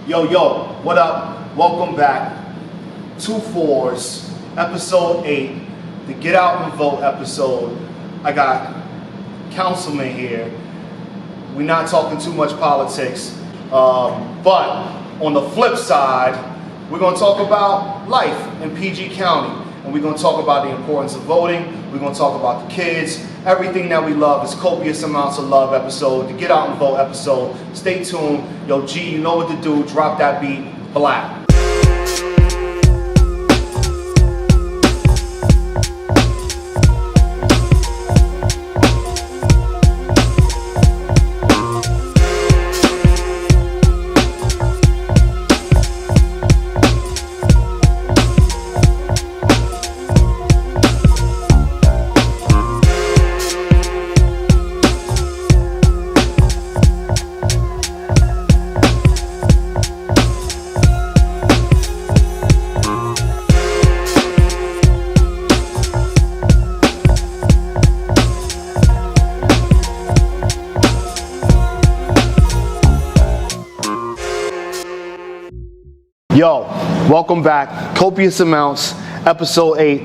Yo, what up? Welcome back. 2-4s, episode 8, the Get Out and Vote episode. I got Councilman here. We're not talking too much politics, but on the flip side, we're going to talk about life in PG County. And we're going to talk about the importance of voting. We're going to talk about the kids. Everything that we love is Copious Amounts of Love episode, the Get Out and Vote episode. Stay tuned. Yo, G, you know what to do. Drop that beat. Black. Yo, welcome back. Copious Amounts, episode 8.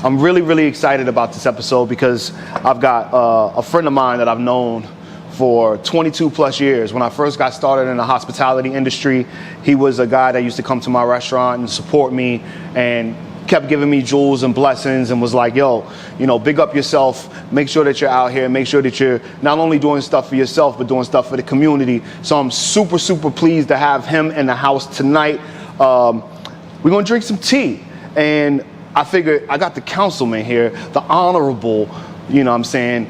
I'm really excited about this episode because I've got a friend of mine that I've known for 22 plus years. When I first got started in the hospitality industry, he was a guy that used to come to my restaurant and support me and kept giving me jewels and blessings and was like, yo, you know, big up yourself, make sure that you're out here, make sure that you're not only doing stuff for yourself, but doing stuff for the community. So I'm super pleased to have him in the house tonight. We're gonna drink some tea, and I figured I got the councilman here, the honorable, you know what I'm saying,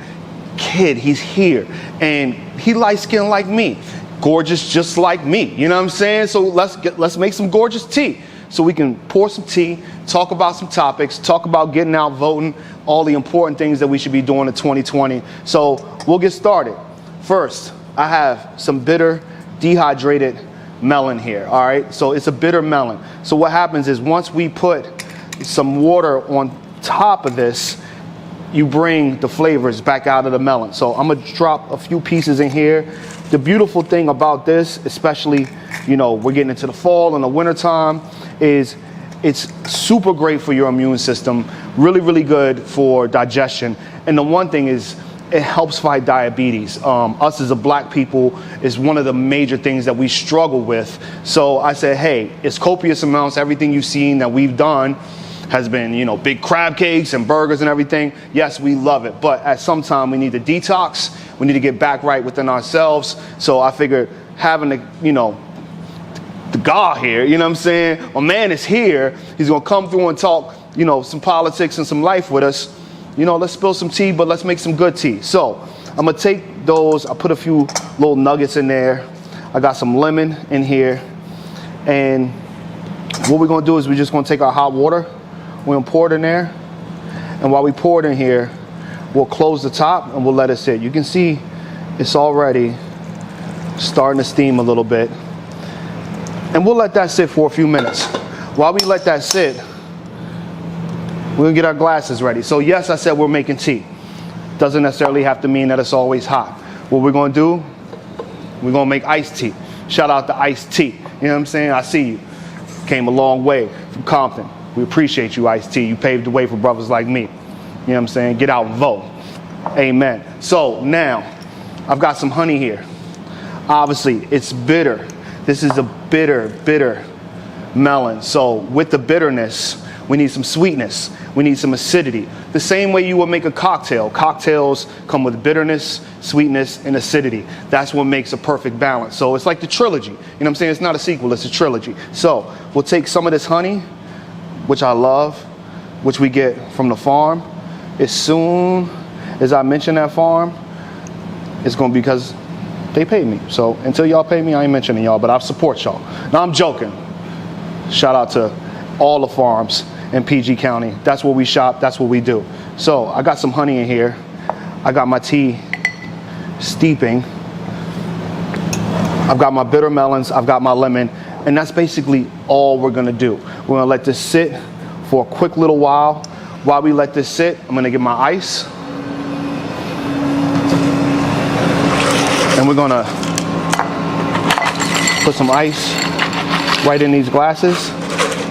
kid. He's here, and he light-skinned like me, gorgeous just like me, you know what I'm saying? So let's make some gorgeous tea so we can pour some tea, talk about some topics, talk about getting out, voting, all the important things that we should be doing in 2020. So we'll get started. First, I have some bitter, dehydrated melon here. All right, so it's a bitter melon. So what happens is once we put some water on top of this, you bring the flavors back out of the melon. So I'm gonna drop a few pieces in here. The beautiful thing about this, especially, you know, we're getting into the fall and the winter time, is it's super great for your immune system, really good for digestion. And the one thing is, it helps fight diabetes. Us as a black people is one of the major things that we struggle with. So I said, hey, it's copious amounts. Everything you've seen that we've done has been, you know, big crab cakes and burgers and everything. Yes, we love it. But at some time we need to detox. We need to get back right within ourselves. So I figured having the, you know, the God here, you know what I'm saying? My man is here. He's gonna come through and talk, you know, some politics and some life with us. You know, let's spill some tea, but let's make some good tea. So I'm gonna take those, I put a few little nuggets in there. I got some lemon in here. And what we're gonna do is we're just gonna take our hot water, we're gonna pour it in there. And while we pour it in here, we'll close the top and we'll let it sit. You can see it's already starting to steam a little bit. And we'll let that sit for a few minutes. While we let that sit, we're gonna get our glasses ready. So yes, I said we're making tea. Doesn't necessarily have to mean that it's always hot. What we're gonna do, we're gonna make iced tea. Shout out to iced tea. You know what I'm saying? I see you. Came a long way from Compton. We appreciate you, iced tea. You paved the way for brothers like me. You know what I'm saying? Get out and vote. Amen. So now, I've got some honey here. Obviously, it's bitter. This is a bitter melon. So with the bitterness, we need some sweetness. We need some acidity. The same way you would make a cocktail. Cocktails come with bitterness, sweetness, and acidity. That's what makes a perfect balance. So it's like the trilogy. You know what I'm saying? It's not a sequel, it's a trilogy. So we'll take some of this honey, which I love, which we get from the farm. As soon as I mention that farm, it's gonna be because they pay me. So until y'all pay me, I ain't mentioning y'all, but I support y'all. Now I'm joking. Shout out to all the farms in PG County. That's where we shop, that's what we do. So I got some honey in here. I got my tea steeping. I've got my bitter melons, I've got my lemon, and that's basically all we're gonna do. We're gonna let this sit for a quick little while. While we let this sit, I'm gonna get my ice. And we're gonna put some ice right in these glasses.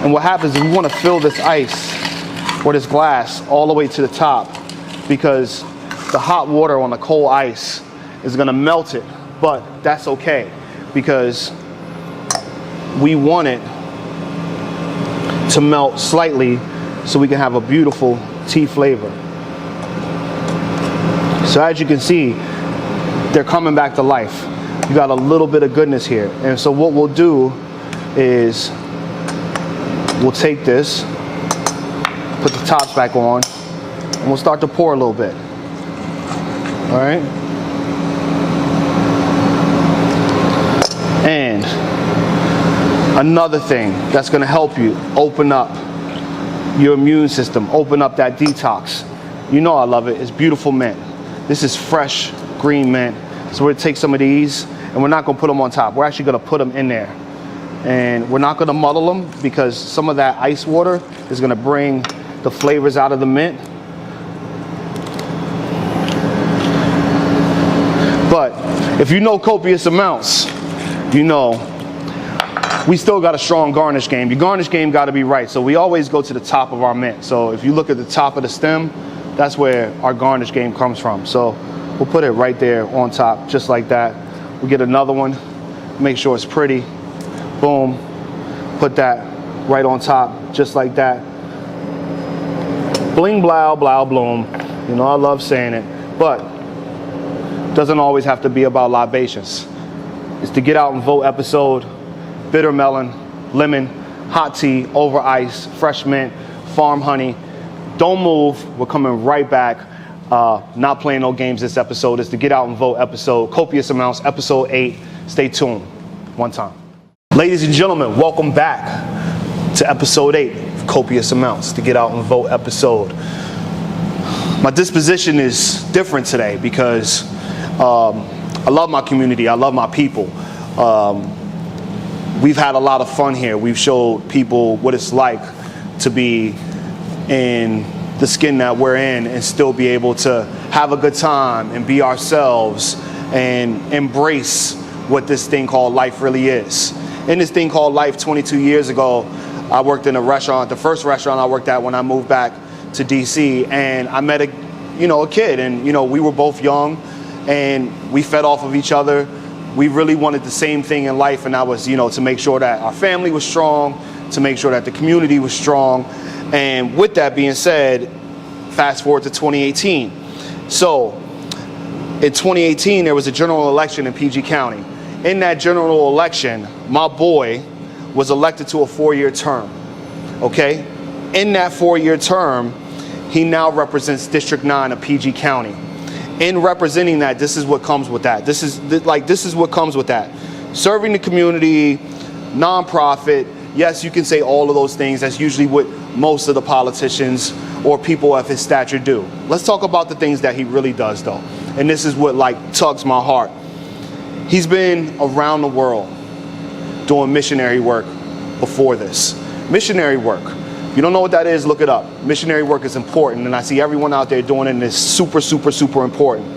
And what happens is we want to fill this ice or this glass all the way to the top, because the hot water on the cold ice is going to melt it. But that's okay, because we want it to melt slightly so we can have a beautiful tea flavor. So as you can see, they're coming back to life. You got a little bit of goodness here. And so what we'll do is we'll take this, put the tops back on, and we'll start to pour a little bit. All right? And another thing that's going to help you open up your immune system, open up that detox. You know I love it. It's beautiful mint. This is fresh green mint. So we're going to take some of these, and we're not going to put them on top. We're actually going to put them in there. And we're not going to muddle them, because some of that ice water is going to bring the flavors out of the mint. But if you know copious amounts, you know we still got a strong garnish game. Your garnish game got to be right. So we always go to the top of our mint. So if you look at the top of the stem, that's where our garnish game comes from. So we'll put it right there on top, just like that. We'll get another one, make sure it's pretty. Boom. Put that right on top, just like that. Bling, blow, blow, bloom. You know, I love saying it, but doesn't always have to be about libations. It's the Get Out and Vote episode. Bitter melon, lemon, hot tea, over ice, fresh mint, farm honey. Don't move. We're coming right back. Not playing no games this episode. It's the Get Out and Vote episode. Copious amounts, episode 8. Stay tuned. One time. Ladies and gentlemen, welcome back to episode 8 of Copious Amounts, the Get Out and Vote episode. My disposition is different today because I love my community. I love my people. We've had a lot of fun here. We've showed people what it's like to be in the skin that we're in and still be able to have a good time and be ourselves and embrace what this thing called life really is. In this thing called life, 22 years ago, I worked in a restaurant, the first restaurant I worked at when I moved back to DC, and I met a kid, and we were both young and we fed off of each other. We really wanted the same thing in life, and that was, to make sure that our family was strong, to make sure that the community was strong. And with that being said, fast forward to 2018. So in 2018, there was a general election in PG County. In that general election, my boy was elected to a 4-year term, okay? In that 4-year term, he now represents District 9 of PG County. In representing that, this is what comes with that. This is what comes with that. Serving the community, nonprofit. Yes, you can say all of those things. That's usually what most of the politicians or people of his stature do. Let's talk about the things that he really does, though. And this is what tugs my heart. He's been around the world doing missionary work before this. Missionary work. If you don't know what that is, look it up. Missionary work is important, and I see everyone out there doing it, and it's super, super, super important.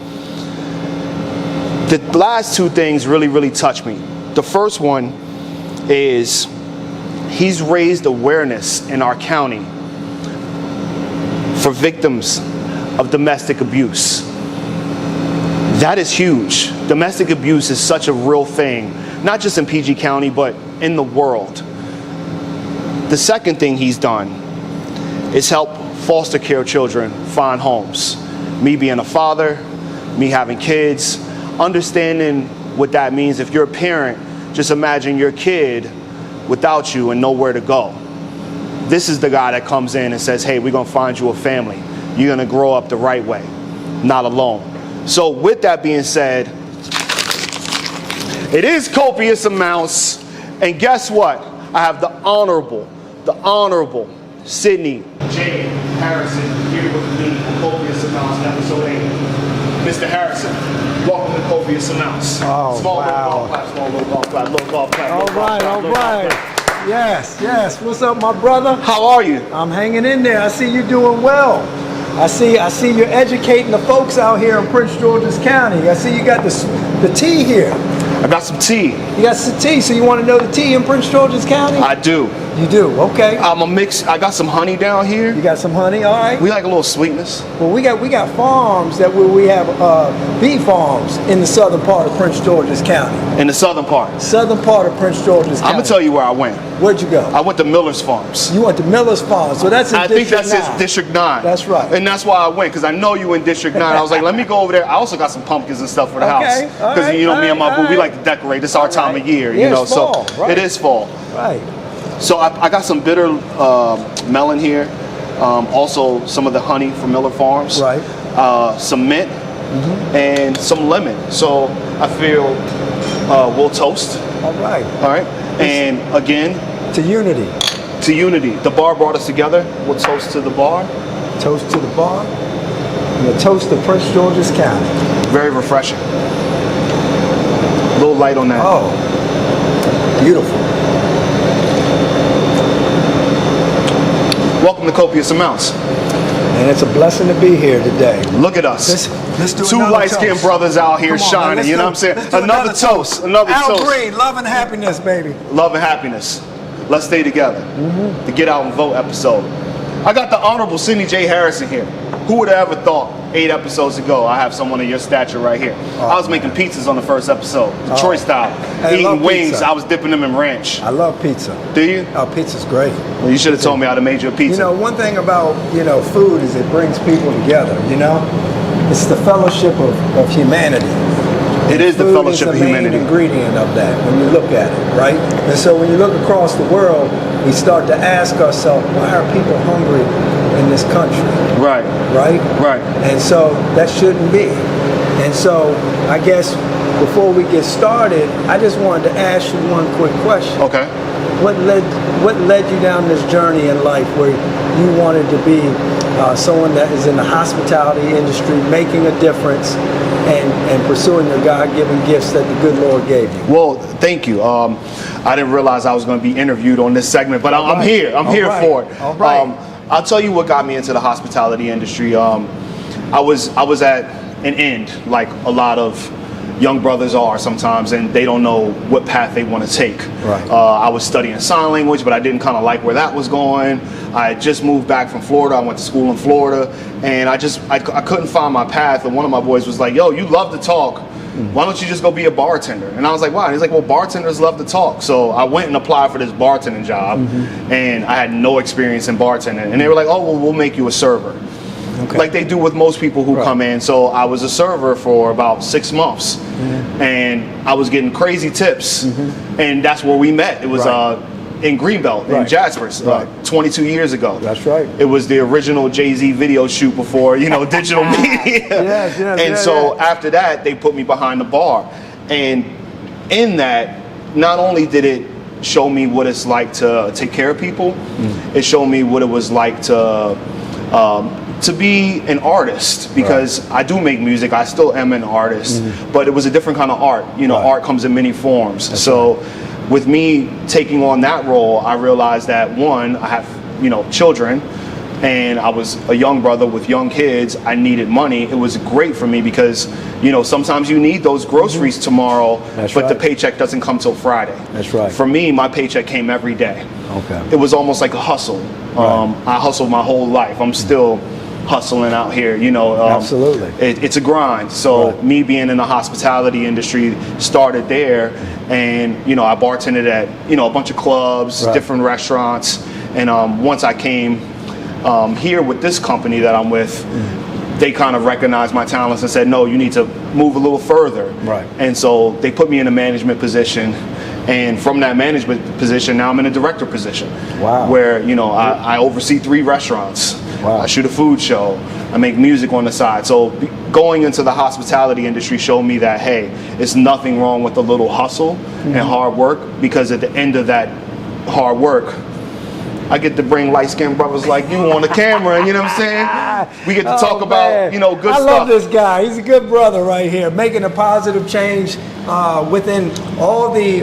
The last two things really, really touch me. The first one is he's raised awareness in our county for victims of domestic abuse. That is huge. Domestic abuse is such a real thing, not just in PG County, but in the world. The second thing he's done is help foster care children find homes. Me being a father, me having kids, understanding what that means. If you're a parent, just imagine your kid without you and nowhere to go. This is the guy that comes in and says, hey, we're going to find you a family. You're going to grow up the right way, not alone. So with that being said, it is copious amounts. And guess what? I have the Honorable Sydney Harrison here with me for Copious Amounts, episode 8. Mr. Harrison, welcome to Copious Amounts. Oh, small wow. Little golf clap. All right. Yes. What's up, my brother? How are you? I'm hanging in there. I see you doing well. I see you're educating the folks out here in Prince George's County. I see you got the tea here. I got some tea. You got some tea, so you want to know the tea in Prince George's County? I do. You do, okay. I'm a mix. I got some honey down here. You got some honey, all right. We like a little sweetness. Well, we got farms that we have bee farms in the southern part of Prince George's County. In the southern part. Southern part of Prince George's County. I'm gonna tell you where I went. Where'd you go? I went to Miller's Farms. You went to Miller's Farms, so that's in I District think that's 9. in District 9. That's right. And that's why I went, because I know you in District 9. I was like, let me go over there. I also got some pumpkins and stuff for the house. all Because right, you know all me and my right, boo, we all like to decorate. This is our time of year, Yeah, you know. it's fall, So right. it is fall. Right. So I got some bitter melon here. Also some of the honey from Miller Farms. Right. Some mint and some lemon. So I feel we'll toast. All right. All right. And again, To unity. to unity. The bar brought us together. We'll toast to the bar. Toast to the bar. And a toast to Prince George's County. Very refreshing. A little light on that. Oh, beautiful. Welcome to Copious Amounts. And it's a blessing to be here today. Look at us. Let's do Two another light-skinned toast. brothers out here Come on, shining. let's You know do- what I'm saying? let's do Another toast. Another Al toast. Green, love and happiness, baby. Love and happiness. Let's stay together. The Get Out and Vote episode. I got the Honorable Sydney J. Harrison here. Who would have ever thought 8 episodes ago I have someone of your stature right here? I was making pizzas on the first episode, Detroit style. I love Eating wings, pizza. I was dipping them in ranch. I love pizza. Do you? Oh, pizza's great. Well, you should have told me I'd have made you a pizza. You know, one thing about, food is it brings people together, It's the fellowship of humanity. It is the Food fellowship is of the humanity. main ingredient of that when you look at it, right? And so when you look across the world, we start to ask ourselves, why are people hungry in this country? Right. Right? Right. And so that shouldn't be. And so I guess before we get started, I just wanted to ask you one quick question. Okay. What led you down this journey in life where you wanted to be someone that is in the hospitality industry, making a difference and pursuing your God-given gifts that the good Lord gave you? Well, thank you. I didn't realize I was going to be interviewed on this segment, but I'm right. here. I'm All here right. for it. All right. I'll tell you what got me into the hospitality industry. I was at an end, like a lot of young brothers are sometimes, and they don't know what path they want to take. Right. I was studying sign language, but I didn't kind of like where that was going. I had just moved back from Florida. I went to school in Florida, and I couldn't find my path. And one of my boys was like, "Yo, you love to talk. Why don't you just go be a bartender?" And I was like, "Why?" And he's like, "Well, bartenders love to talk." So I went and applied for this bartending job, and I had no experience in bartending. And they were like, "Oh, well, we'll make you a server." Okay. Like they do with most people who come in. So I was a server for about 6 months, and I was getting crazy tips, and that's where we met. It was in Greenbelt, in Right. Jaspers, Right. 22 years ago. That's right. It was the original Jay-Z video shoot before, digital media. Yes, And so after that, they put me behind the bar. And in that, not only did it show me what it's like to take care of people, it showed me what it was like to be an artist, because I do make music. I still am an artist, but it was a different kind of art. Art comes in many forms. So with me taking on that role, I realized that one, I have, children, and I was a young brother with young kids. I needed money. It was great for me because, sometimes you need those groceries tomorrow, but the paycheck doesn't come till Friday. That's right. For me, my paycheck came every day. Okay. It was almost like a hustle. I hustled my whole life. I'm still hustling out here, Absolutely. It's a grind. So me being in the hospitality industry started there, and I bartended at a bunch of clubs, different restaurants, and once I came here with this company that I'm with, they kind of recognized my talents and said, no, you need to move a little further. Right. And so they put me in a management position. And from that management position, now I'm in a director position. Wow. Where, I oversee 3 restaurants. Wow. I shoot a food show. I make music on the side. So going into the hospitality industry showed me that, hey, it's nothing wrong with a little hustle and hard work, because at the end of that hard work, I get to bring light-skinned brothers like you on the camera, and you know what I'm saying? We get to talk about, good stuff. I love this guy. He's a good brother right here, making a positive change within all the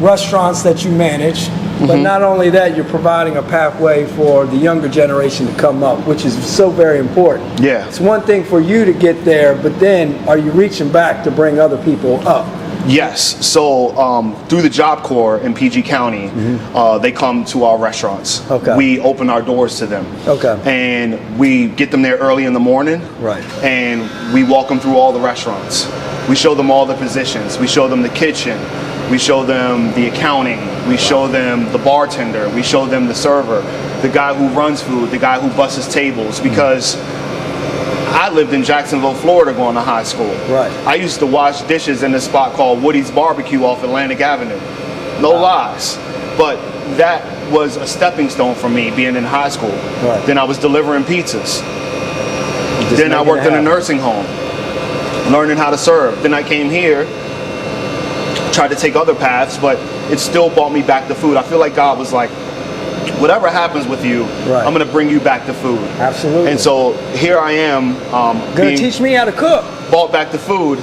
restaurants that you manage. But not only that, you're providing a pathway for the younger generation to come up, which is so very important. Yeah. It's one thing for you to get there, but then are you reaching back to bring other people up? Yes. So through the Job Corps in PG County, they come to our restaurants. Okay. We open our doors to them. Okay. And we get them there early in the morning. Right. And we walk them through all the restaurants. We show them all the positions. We show them the kitchen. We show them the accounting. We show them the bartender. We show them the server, the guy who runs food, the guy who busts tables. Because I lived in Jacksonville, Florida going to high school. Right. I used to wash dishes in a spot called Woody's Barbecue off Atlantic Avenue. No lies. But that was a stepping stone for me being in high school. Right. Then I was delivering pizzas. Just Then I making worked it in a happen. nursing home, learning how to serve. Then I came here, tried to take other paths, but it still brought me back to food. I feel like God was like, whatever happens with you, Right. I'm going to bring you back to food. Absolutely. And so here I am, Gonna being teach me how to cook. brought back to food.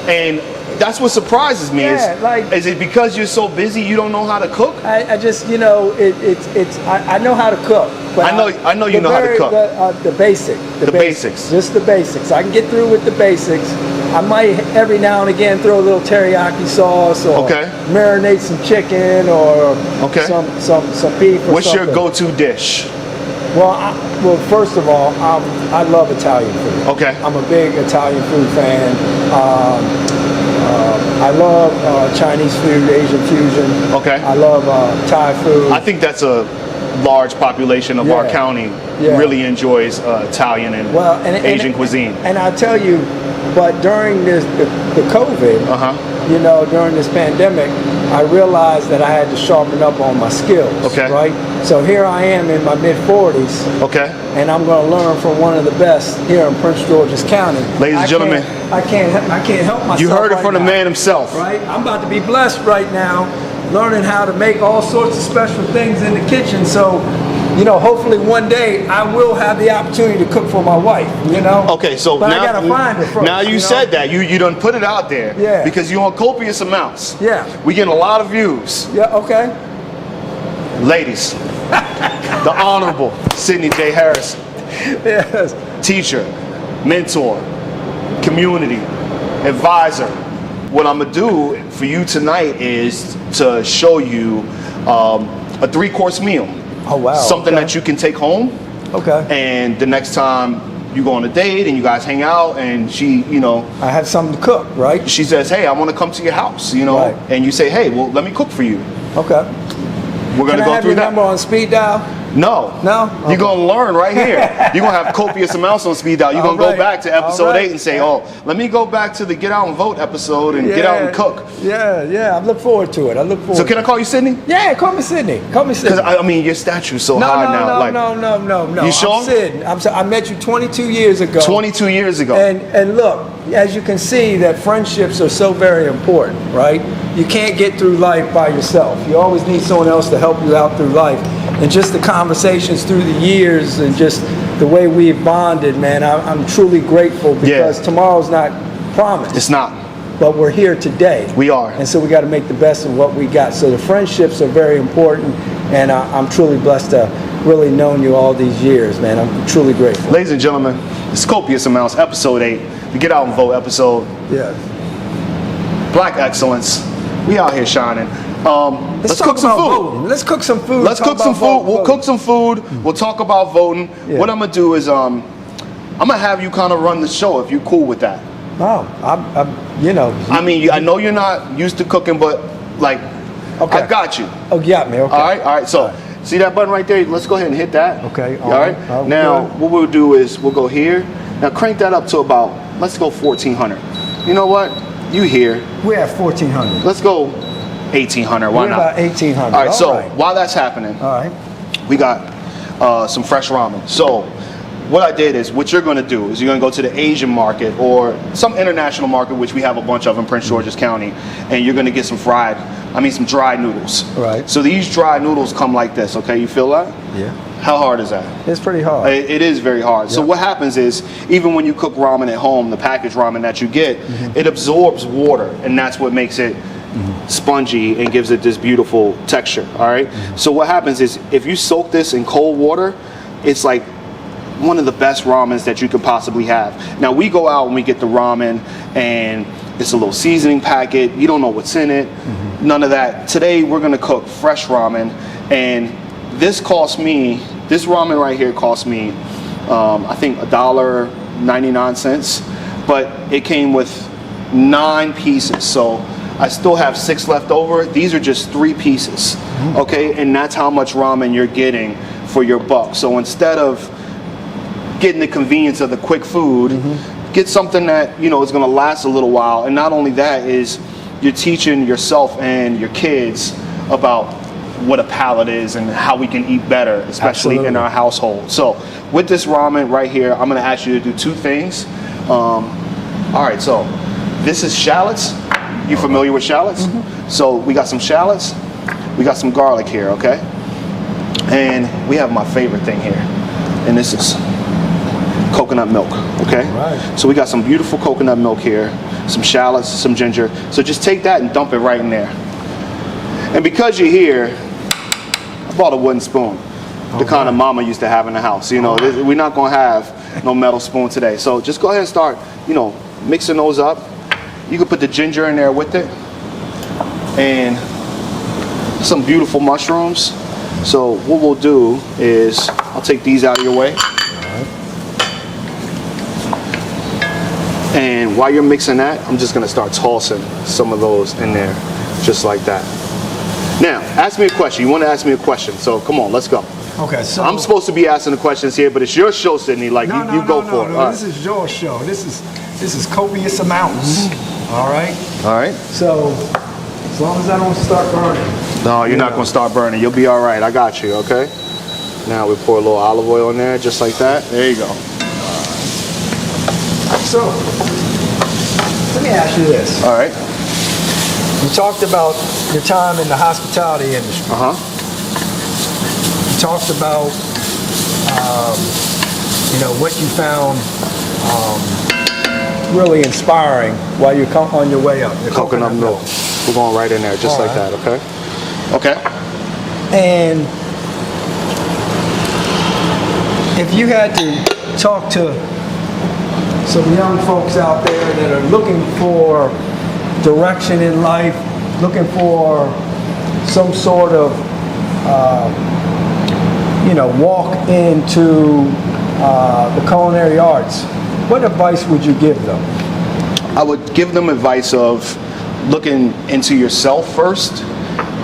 And that's what surprises me. Yeah, Is it because you're so busy you don't know how to cook? I just, you know, I know how to cook. But I know you know how to cook. The basics. Just the basics. I can get through with the basics. I might every now and again throw a little teriyaki sauce or marinate some chicken or some beef or What's something. your go-to dish? Well, first of all, I love Italian food. Okay. I'm a big Italian food fan. I love Chinese food, Asian fusion. Okay. I love Thai food. I think that's a large population of our county really enjoys Italian and Asian cuisine. And I tell you, but during the COVID, you know, during this pandemic, I realized that I had to sharpen up on my skills. Okay. Right. So here I am in my mid-40s. Okay. And I'm going to learn from one of the best here in Prince George's County. Ladies and gentlemen, I can't help myself. You heard it right from now, the man himself. Right. I'm about to be blessed right now, learning how to make all sorts of special things in the kitchen. So, you know, hopefully one day I will have the opportunity to cook for my wife, you know? Okay, so but now, I gotta find it first. Now you said that. You done put it out there. Yeah. Because you're on copious amounts. Yeah. We getting a lot of views. Yeah, okay. Ladies, the Honorable Sydney J. Harrison. Yes. Teacher, mentor, community, advisor. What I'm gonna do for you tonight is to show you a 3-course meal. Oh, wow. Something that you can take home. Okay. And the next time you go on a date and you guys hang out and she, you know, I have something to cook, right? she says, hey, I want to come to your house, you know, Right. and you say, hey, well, let me cook for you. Okay. We're going Can to I go have through your that. number on speed dial? No. No? You're Okay. going to learn right here. You're going to have copious amounts on speed dial. You're going to All go right. back to episode All right. 8 and say, oh, let me go back to the Get Out and Vote episode and get out and cook. Yeah. I look forward to it. So can I call you Sydney? Yeah, call me Sydney. Call me Sydney. Because, I mean, your statue's so high now. No. You sure? I'm Sid. I met you 22 years ago. 22 years ago. And look, as you can see, that friendships are so very important, right? You can't get through life by yourself. You always need someone else to help you out through life. And just the conversations through the years and just the way we've bonded, man, I'm truly grateful because tomorrow's not promised. It's not. But we're here today. We are. And so we got to make the best of what we got. So the friendships are very important, and I'm truly blessed to really known you all these years, man. I'm truly grateful. Ladies and gentlemen, it's Copious Amounts, episode 8, the Get Out and Vote episode. Yeah. Black excellence. We out here shining. Let's cook some food. Voting. Let's cook some food. Let's cook some food. We'll cook some food. We'll talk about voting. Yeah. What I'm gonna do is I'm gonna have you kind of run the show if you're cool with that. Oh, I'm you know. I mean, I know you're not used to cooking, but like, Okay. I got you. Oh, you got me. Okay. All right. So, see that button right there? Let's go ahead and hit that. Okay, All right. Now, what we'll do is we'll go here. Now, crank that up to about, let's go 1400. You know what? You here. We're at 1400. Let's go 1800. Why We're not? about 1800. All right. So, right. while that's happening, All right. we got some fresh ramen. So what I did is, what you're going to do is you're going to go to the Asian market or some international market, which we have a bunch of in Prince George's County, and you're going to get some some dry noodles. Right. So these dry noodles come like this, okay? You feel that? Yeah. How hard is that? It's pretty hard. It is very hard. So what happens is, even when you cook ramen at home, the packaged ramen that you get, it absorbs water, and that's what makes it spongy and gives it this beautiful texture, all right? So what happens is, if you soak this in cold water, it's like one of the best ramens that you could possibly have. Now, we go out and we get the ramen, and it's a little seasoning packet. You don't know what's in it. None of that. Today we're gonna cook fresh ramen, and this ramen right here cost me, I think $1.99, but it came with 9 pieces. So I still have 6 left over. These are just 3 pieces, okay? And that's how much ramen you're getting for your buck. So instead of getting the convenience of the quick food, get something that, you know, is gonna last a little while. And not only that, is you're teaching yourself and your kids about what a palate is and how we can eat better, especially in our household. So with this ramen right here, I'm gonna ask you to do 2 things. All right, so this is shallots. You familiar with shallots? So we got some shallots, we got some garlic here, okay? And we have my favorite thing here, and this is coconut milk, okay? Right. So we got some beautiful coconut milk here, some shallots, some ginger. So just take that and dump it right in there. And because you're here, I bought a wooden spoon, the kind of mama used to have in the house. You know, we're not gonna have no metal spoon today. So just go ahead and start, you know, mixing those up. You can put the ginger in there with it, and some beautiful mushrooms. So what we'll do is, I'll take these out of your way. And while you're mixing that, I'm just gonna start tossing some of those in there, just like that. Now, ask me a question. You wanna ask me a question, so come on, let's go. Okay, so I'm supposed to be asking the questions here, but it's your show, Sydney. Like, you go for it. No, this is your show. This is copious amounts. All right? All right. So, as long as I don't start burning. No, you're not gonna start burning. You'll be all right. I got you, okay? Now we pour a little olive oil in there, just like that. There you go. So, let me ask you this. All right. You talked about your time in the hospitality industry. You talked about, you know, what you found really inspiring while you're on your way up. The Coconut milk. We're going right in there, just like that, okay? Okay. And if you had to talk to some young folks out there that are looking for direction in life, looking for some sort of, you know, walk into the culinary arts, what advice would you give them? I would give them advice of looking into yourself first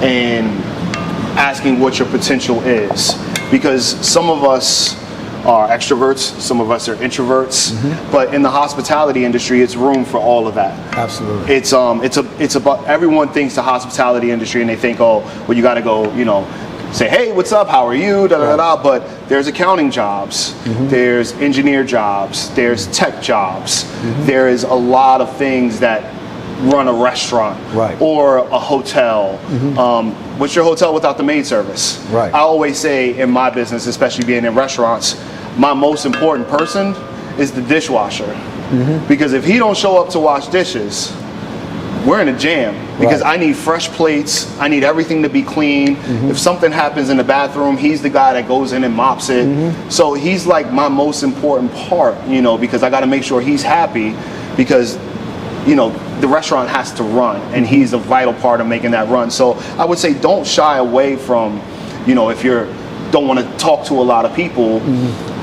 and asking what your potential is. Because some of us are extroverts, some of us are introverts, but in the hospitality industry, it's room for all of that. Absolutely. It's about, everyone thinks the hospitality industry and they think, oh, well, you got to go, you know, say, hey, what's up? How are you? Da, da, da, da. But there's accounting jobs, there's engineer jobs, there's tech jobs. There is a lot of things that run a restaurant or a hotel. What's your hotel without the maid service? Right. I always say in my business, especially being in restaurants, my most important person is the dishwasher. Because if he don't show up to wash dishes, we're in a jam. Because I need fresh plates, I need everything to be clean. If something happens in the bathroom, he's the guy that goes in and mops it. So he's like my most important part, you know, because I got to make sure he's happy, because, you know, the restaurant has to run, and he's a vital part of making that run. So I would say don't shy away from, you know, if you're don't want to talk to a lot of people,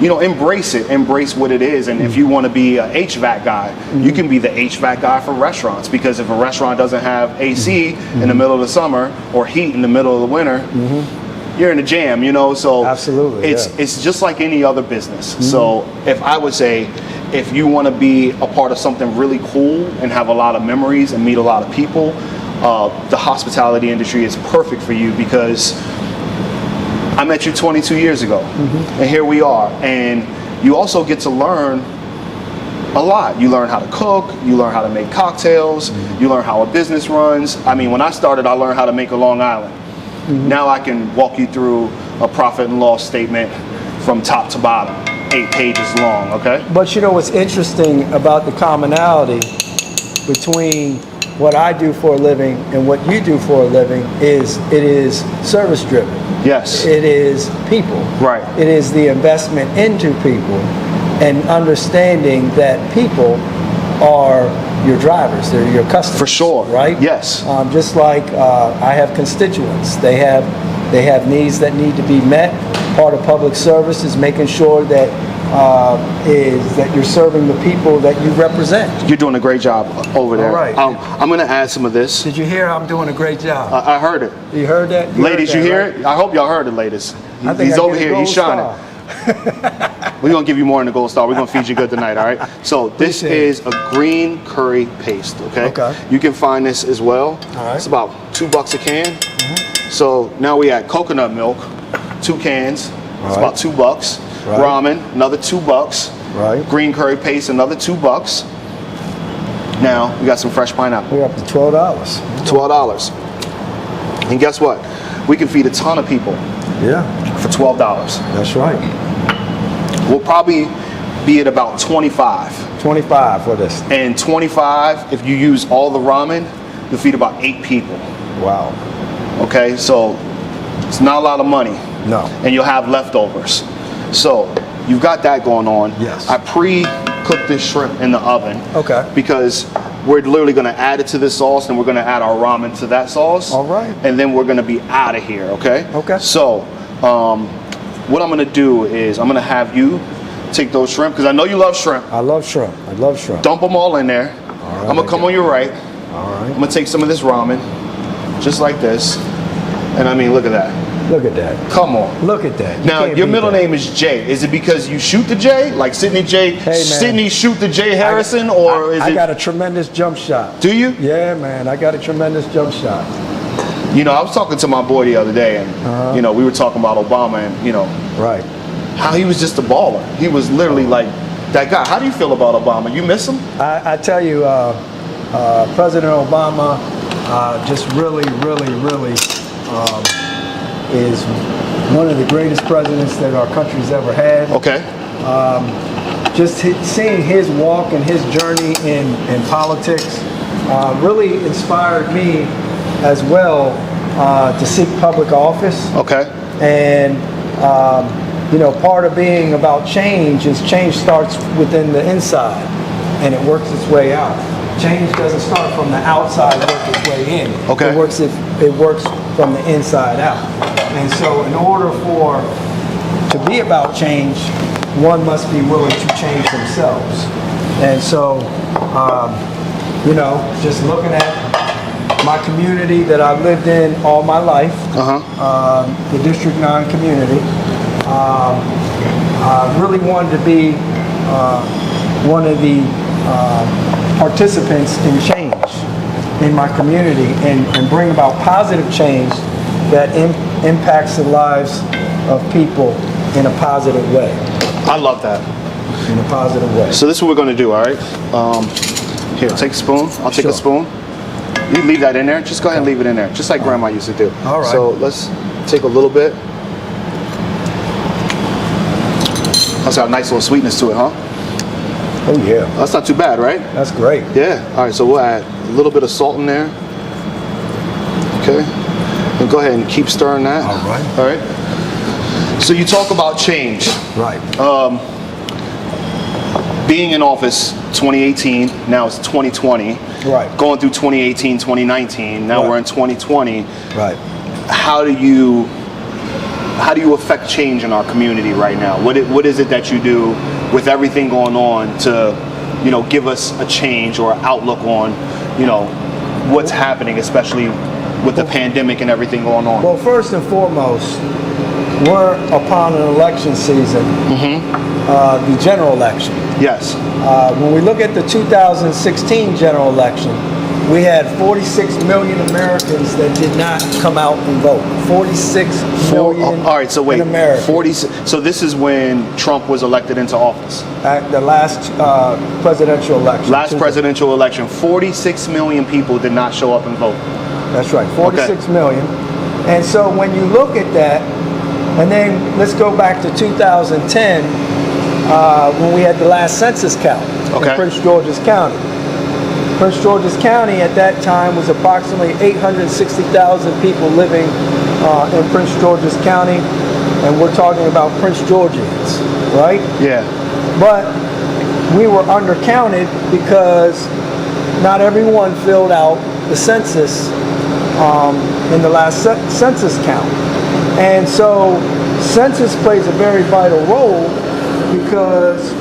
you know, embrace it, embrace what it is. And if you want to be a HVAC guy, you can be the HVAC guy for restaurants, because if a restaurant doesn't have AC in the middle of the summer or heat in the middle of the winter, you're in a jam, you know. So absolutely, it's just like any other business. So if I would say, if you want to be a part of something really cool and have a lot of memories and meet a lot of people, the hospitality industry is perfect for you, because I met you 22 years ago, and here we are. And you also get to learn a lot. You learn how to cook, you learn how to make cocktails, you learn how a business runs. I mean, when I started, I learned how to make a Long Island. Now I can walk you through a profit and loss statement from top to bottom, 8 pages long, okay? But you know what's interesting about the commonality between what I do for a living and what you do for a living is it is service driven. Yes. It is people. Right. It is the investment into people and understanding that people are your drivers, they're your customers. For sure. Right? Yes. Just like I have constituents. They have needs that need to be met. Part of public service is making sure that you're serving the people that you represent. You're doing a great job over there. All right. I'm going to add some of this. Did you hear I'm doing a great job? I heard it. You heard that? Ladies, you hear it? I hope y'all heard it, ladies. He's over here. He's shining. We're going to give you more in the gold star. We're going to feed you good tonight, all right? So this is a green curry paste, okay? Okay. You can find this as well. All right. It's about $2 a can. So now we add coconut milk, 2 cans. It's about $2. Right. Ramen, another $2. Right. Green curry paste, another $2. Now we got some fresh pineapple. We're up to $12. $12. And guess what? We can feed a ton of people Yeah, for $12. that's right. We'll probably be at about 25. 25 for this. And 25, if you use all the ramen, you'll feed about 8 people. Wow. Okay, so it's not a lot of money. No. And you'll have leftovers. So you've got that going on. Yes. I pre-cooked this shrimp in the oven. Okay. Because we're literally going to add it to this sauce, and we're going to add our ramen to that sauce. All right. And then we're going to be out of here, okay? Okay. So what I'm going to do is I'm going to have you take those shrimp, because I know you love shrimp. I love shrimp. I love shrimp. Dump them all in there. right, I'm going to come on your right. All right. I'm going to take some of this ramen, just like this. And I mean, look at that. Look at that. Come on. Look at that. You Now, can't your beat middle that. name is J. Is it because you shoot the J? Like Sydney J? Hey, man. Sydney shoot the J Harrison? Or is I it? got a tremendous jump shot. Do you? Yeah, man. I got a tremendous jump shot. You know, I was talking to my boy the other day, and, you know, we were talking about Obama and, you know, Right. how he was just a baller. He was literally like that guy. How do you feel about Obama? You miss him? I tell you, President Obama just really is one of the greatest presidents that our country's ever had. Okay. Seeing his walk and his journey in politics really inspired me as well to seek public office. Okay. And you know, part of being about change is change starts within the inside, and it works its way out. Change doesn't start from the outside, work its way in. Okay. It works from the inside out. And so, in order to be about change, one must be willing to change themselves. And so, you know, just looking at my community that I've lived in all my life, the District 9 community, I really wanted to be one of the participants in change in my community and bring about positive change that impacts the lives of people in a positive way. I love that. In a positive way. So this is what we're going to do, all right? Here, take a spoon. I'll take a spoon. You leave that in there. Just go ahead and leave it in there, just like Grandma used to do. All right. So let's take a little bit. That's got a nice little sweetness to it, huh? Oh yeah. That's not too bad, right? That's great. Yeah. All right, so we'll add a little bit of salt in there. Okay. And go ahead and keep stirring that. All right. All right. So you talk about change. Right. Being in office 2018, now it's 2020. Right. Going through 2018, 2019, now Right. we're in 2020. Right. How do you affect change in our community right now? What is it that you do with everything going on to, you know, give us a change or outlook on, you know, what's happening, especially with the pandemic and everything going on? Well, first and foremost, we're upon an election season, the general election. Yes. When we look at the 2016 general election, we had 46 million Americans that did not come out and vote. 46 million all right, so wait, in America. 40. So this is when Trump was elected into office. At the last presidential election. Last presidential election, 46 million people did not show up and vote. That's right, 46 million. And so when you look at that, and then let's go back to 2010, when we had the last census count in Prince George's County. Prince George's County at that time was approximately 860,000 people living in Prince George's County, and we're talking about Prince Georgians, right? Yeah. But we were undercounted because not everyone filled out the census in the last census count. And so census plays a very vital role because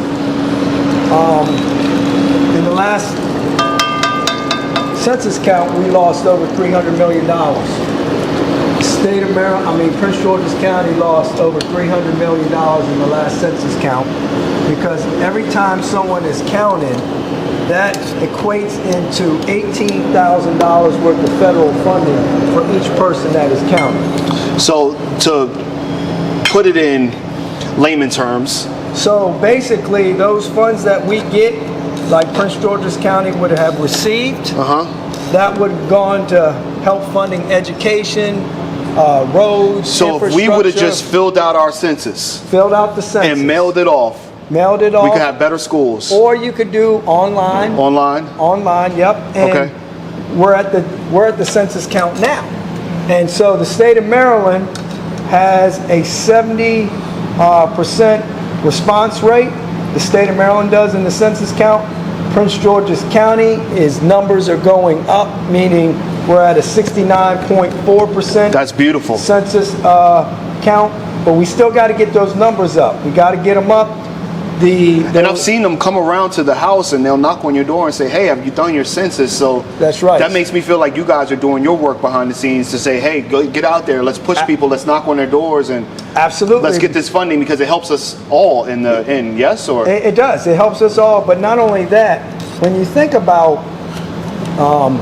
in the last census count, we lost over $300 million. State of Maryland, Prince George's County lost over $300 million in the last census count because every time someone is counted, that equates into $18,000 worth of federal funding for each person that is counted. So to put it in layman terms. So basically those funds that we get, like Prince George's County would have received, that would have gone to help funding education, roads, so if we would have just filled out our census, filled out the census, and mailed it off, we could have better schools. Or you could do online. Online, yep. And we're at the census count now, and so the state of Maryland has a 70% response rate. The state of Maryland does in the census count. Prince George's County, his numbers are going up, meaning we're at a 69.4%. That's beautiful. Census count, but we still got to get those numbers up. We got to get them up. And I've seen them come around to the house and they'll knock on your door and say, hey, have you done your census? So that's right. That makes me feel like you guys are doing your work behind the scenes to say, hey, go, get out there, let's push people, let's knock on their doors, and absolutely, let's get this funding because it helps us all in the end. Yes, or it does. It helps us all. But not only that, when you think about, I'm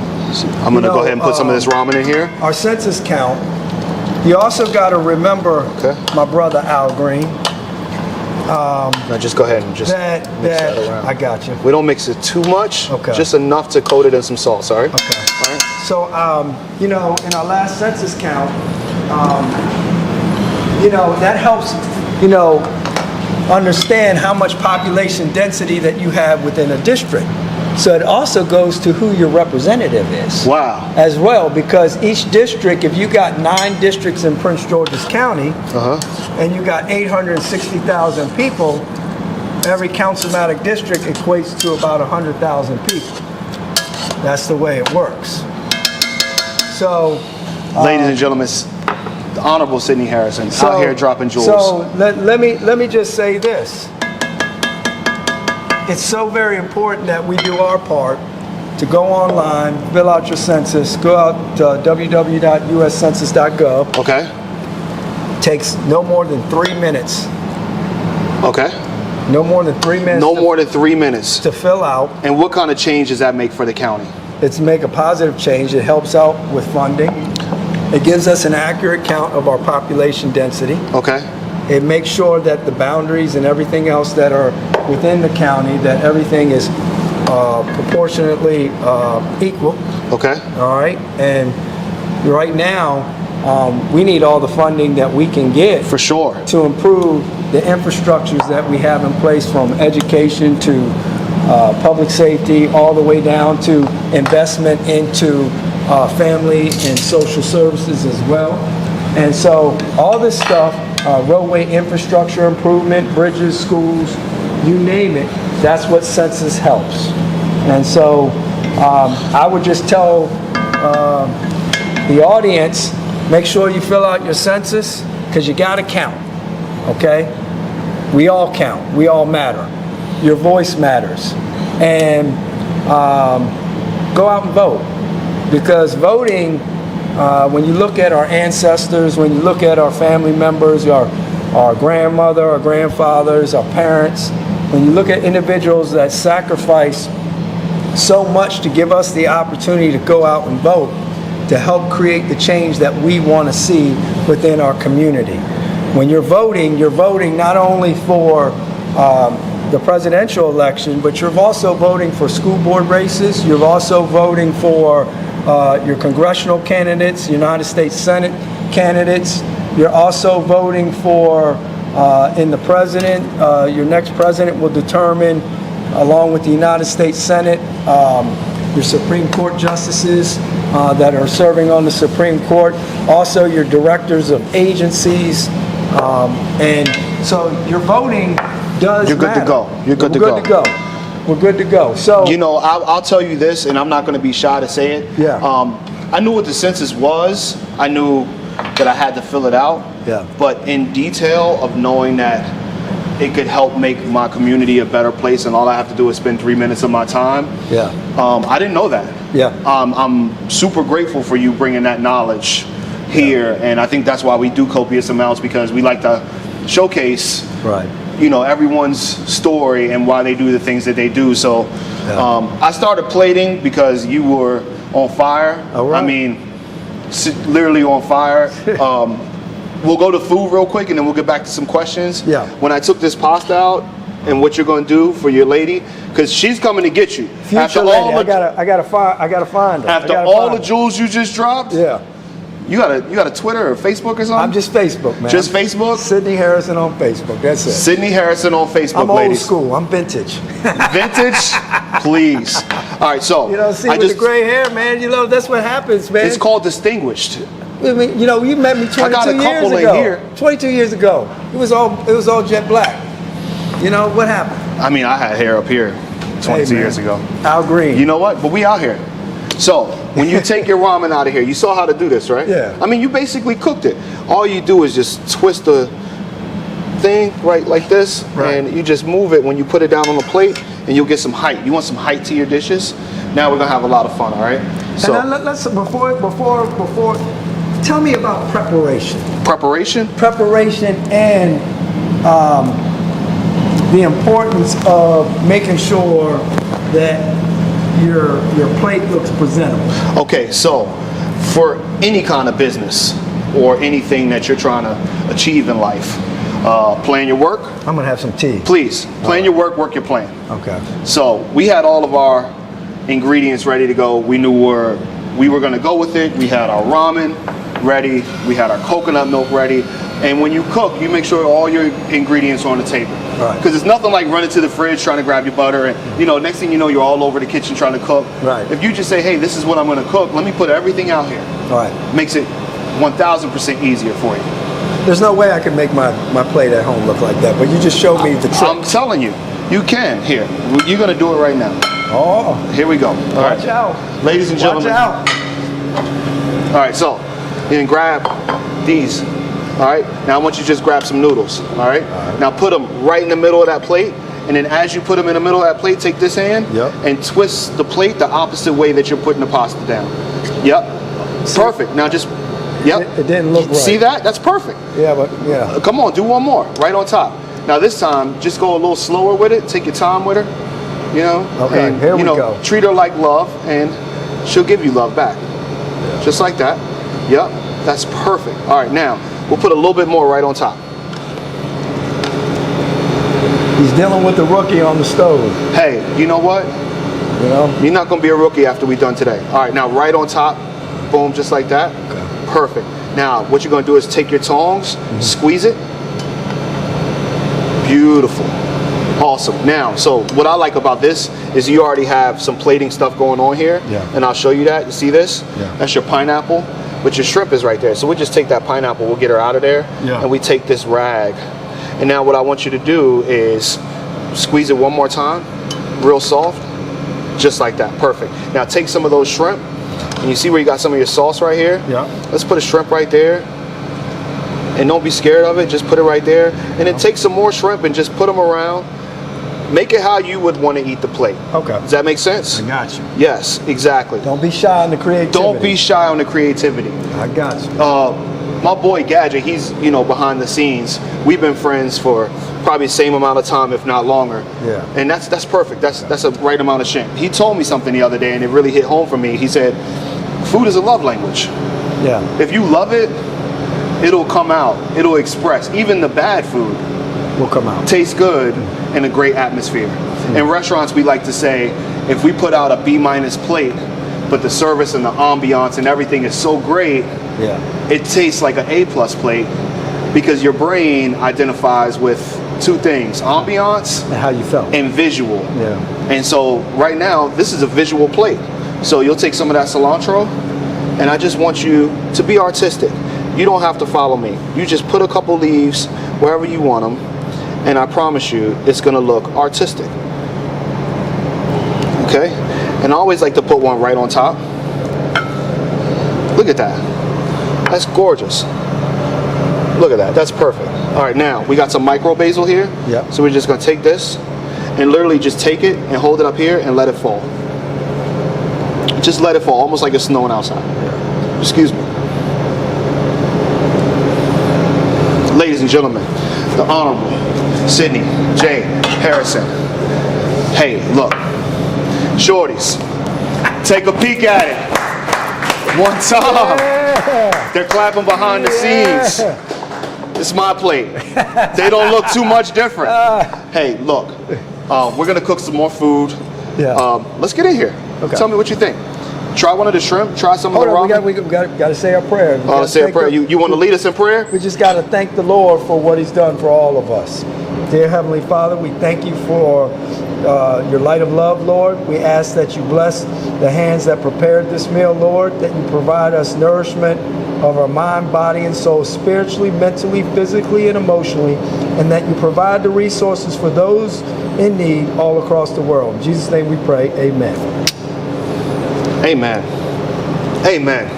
going to go ahead and put some of this ramen in here. Our census count. You also got to remember, my brother Al Green. No, just go ahead and just mix that around. I got you. We don't mix it too much. Okay. Just enough to coat it in some salt. Sorry. Okay. All right. So, in our last census count, that helps, understand how much population density that you have within a district. So it also goes to who your representative is. Wow. As well, because each district, if you got 9 districts in Prince George's County, and you got 860,000 people, every councilmatic district equates to about 100,000 people. That's the way it works. So, ladies and gentlemen, the Honorable Sydney Harrison out here dropping jewels. So let me just say this. It's so very important that we do our part to go online, fill out your census, go out to www.uscensus.gov. Okay. Takes no more than 3 minutes. Okay. No more than 3 minutes. No more than 3 minutes to fill out. And what kind of change does that make for the county? It's make a positive change. It helps out with funding. It gives us an accurate count of our population density. Okay. It makes sure that the boundaries and everything else that are within the county, that everything is proportionately equal. Okay. All right. And right now, we need all the funding that we can get. For sure. To improve the infrastructures that we have in place, from education to public safety, all the way down to investment into family and social services as well. And so all this stuff, roadway infrastructure improvement, bridges, schools, you name it, that's what census helps. And so I would just tell the audience, make sure you fill out your census, because you got to count, okay? We all count. We all matter. Your voice matters. And go out and vote, because voting, when you look at our ancestors, when you look at our family members, our grandmother, our grandfathers, our parents, when you look at individuals that sacrifice so much to give us the opportunity to go out and vote, to help create the change that we want to see within our community. When you're voting not only for the presidential election, but you're also voting for school board races. You're also voting for your congressional candidates, United States Senate candidates. You're also voting for, in the president, your next president will determine, along with the United States Senate, your Supreme Court justices that are serving on the Supreme Court, also your directors of agencies, and so your voting does You're good matter. to go. You're good to go. we're good to go. So You know, I'll tell you this, and I'm not going to be shy to say it. Yeah. I knew what the census was. I knew that I had to fill it out. Yeah. But in detail of knowing that it could help make my community a better place, and all I have to do is spend 3 minutes of my time. Yeah. I didn't know that. Yeah. I'm super grateful for you bringing that knowledge here, and I think that's why we do copious amounts, because we like to showcase, Right. you know, everyone's story and why they do the things that they do. So I started plating because you were on fire. All right. I mean, literally on fire. We'll go to food real quick, and then we'll get back to some questions. Yeah. When I took this pasta out, and what you're going to do for your lady, because she's coming to get you. Future lady, I gotta find her. After all the jewels you just dropped. Yeah. You got a Twitter or Facebook or something? I'm just Facebook, man. Just Facebook? Sydney Harrison on Facebook. That's it. Sydney Harrison on Facebook, I'm old ladies. school. I'm vintage. Vintage? Please. All right, so You know, see, with the gray hair, man, you know, that's what happens, man. It's called distinguished. I mean, you know, you met me 22 got a years couple in ago. here. 22 years ago. It was all jet black. You know, what happened? I mean, I had hair up here 22 Hey, man. years ago. Al Green. You know what? But we out here. So when you take your ramen out of here, you saw how to do this, right? Yeah. I mean, you basically cooked it. All you do is just twist the thing right like this, Right. and you just move it when you put it down on the plate, and you'll get some height. You want some height to your dishes? Now we're gonna have a lot of fun, all right? So and now let's before tell me about preparation. preparation. Preparation and the importance of making sure that your plate looks presentable. Okay, so for any kind of business or anything that you're trying to achieve in life, plan your work. I'm gonna have some tea. Please plan your work, work your plan. Okay. So we had all of our ingredients ready to go. We knew where we were going to go with it. We had our ramen ready. We had our coconut milk ready. And when you cook, you make sure all your ingredients are on the table. Right. Because it's nothing like running to the fridge trying to grab your butter, and you know, next thing you know, you're all over the kitchen trying to cook. Right. If you just say, hey, this is what I'm going to cook, let me put everything out here. All right. Makes it 1,000% easier for you. There's no way I can make my plate at home look like that, but you just showed me the trick. I'm telling you, you can. Here, you're going to do it right now. Oh, Here we go. All watch right. out. Ladies and gentlemen. Watch out. All right, so you can grab these. All right, now I want you to just grab some noodles. All right, now put them right in the middle of that plate, and then as you put them in the middle of that plate, take this hand and twist the plate the opposite way that you're putting the pasta down. Yep, perfect. Now just, yep. It didn't look right. See that? That's perfect. Yeah, but yeah. Come on, do one more, right on top. Now this time, just go a little slower with it. Take your time with her, you know. Okay, and, here we you know, go. Treat her like love, and she'll give you love back. Just like that. Yep, that's perfect. All right, now we'll put a little bit more right on top. He's dealing with the rookie on the stove. Hey, you know what? You know? You're not gonna be a rookie after we're done today. All right, now right on top, boom, just like that. Okay. Perfect. Now, what you're gonna do is take your tongs, squeeze it. Beautiful. Awesome. Now, so what I like about this is you already have some plating stuff going on here. Yeah. And I'll show you that. You see this? Yeah. That's your pineapple, but your shrimp is right there. So we just take that pineapple, we'll get her out of there, Yeah. and we take this rag. And now what I want you to do is squeeze it one more time, real soft, just like that. Perfect. Now take some of those shrimp, and you see where you got some of your sauce right here? Yeah. Let's put a shrimp right there. And don't be scared of it, just put it right there. And then take some more shrimp and just put them around. Make it how you would want to eat the plate. Okay. Does that make sense? I got you. Yes, exactly. Don't be shy on the creativity. Don't be shy on the creativity. I got you. My boy Gadget, he's, you know, behind the scenes. We've been friends for probably the same amount of time, if not longer. Yeah. And that's perfect. That's a right amount of shit. He told me something the other day, and it really hit home for me. He said, food is a love language. Yeah. If you love it, it'll come out. It'll express. Even the bad food Will come out. tastes good in a great atmosphere. In restaurants, we like to say, if we put out a B- plate, but the service and the ambiance and everything is so great, Yeah. it tastes like an A+ plate, because your brain identifies with two things: ambiance And how you felt. and visual. Yeah. And so right now, this is a visual plate. So you'll take some of that cilantro, and I just want you to be artistic. You don't have to follow me. You just put a couple leaves wherever you want them, and I promise you, it's gonna look artistic. Okay, and I always like to put one right on top. Look at that. That's gorgeous. Look at that. That's perfect. All right, now we got some micro basil here. Yep. So we're just gonna take this and literally just take it and hold it up here and let it fall. Just let it fall, almost like it's snowing outside. Excuse me. Ladies and gentlemen, the Honorable Sydney J. Harrison. Hey, look, shorties, take a peek at it. One time. Yeah. They're clapping behind the scenes. It's my plate. They don't look too much different. Hey, look, we're gonna cook some more food. Yeah. Let's get in here. Okay. Tell me what you think. Try one of the shrimp. Try some of the ramen. We got to say our prayer. Let's say a prayer. You want to lead us in prayer? We just got to thank the Lord for what He's done for all of us. Dear Heavenly Father, we thank you for your light of love, Lord. We ask that you bless the hands that prepared this meal, Lord, that you provide us nourishment of our mind, body, and soul, spiritually, mentally, physically, and emotionally, and that you provide the resources for those in need all across the world. In Jesus' name we pray, amen. Amen. Amen.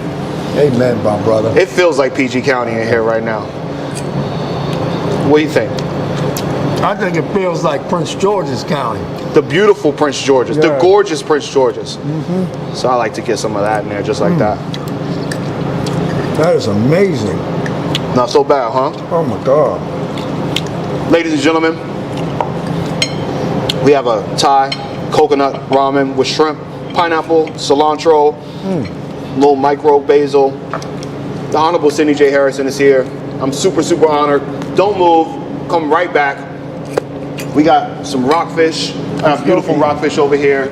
Amen, my brother. It feels like PG County in here right now. What do you think? I think it feels like Prince George's County. The beautiful Prince George's, Yeah. the gorgeous Prince George's. Mm-hmm. So I like to get some of that in there, just like that. That is amazing. Not so bad, huh? Oh my God. Ladies and gentlemen, we have a Thai coconut ramen with shrimp, pineapple, cilantro, little micro basil. The Honorable Sydney J. Harrison is here. I'm super, super honored. Don't move. Come right back. We got some rockfish, beautiful rockfish over here.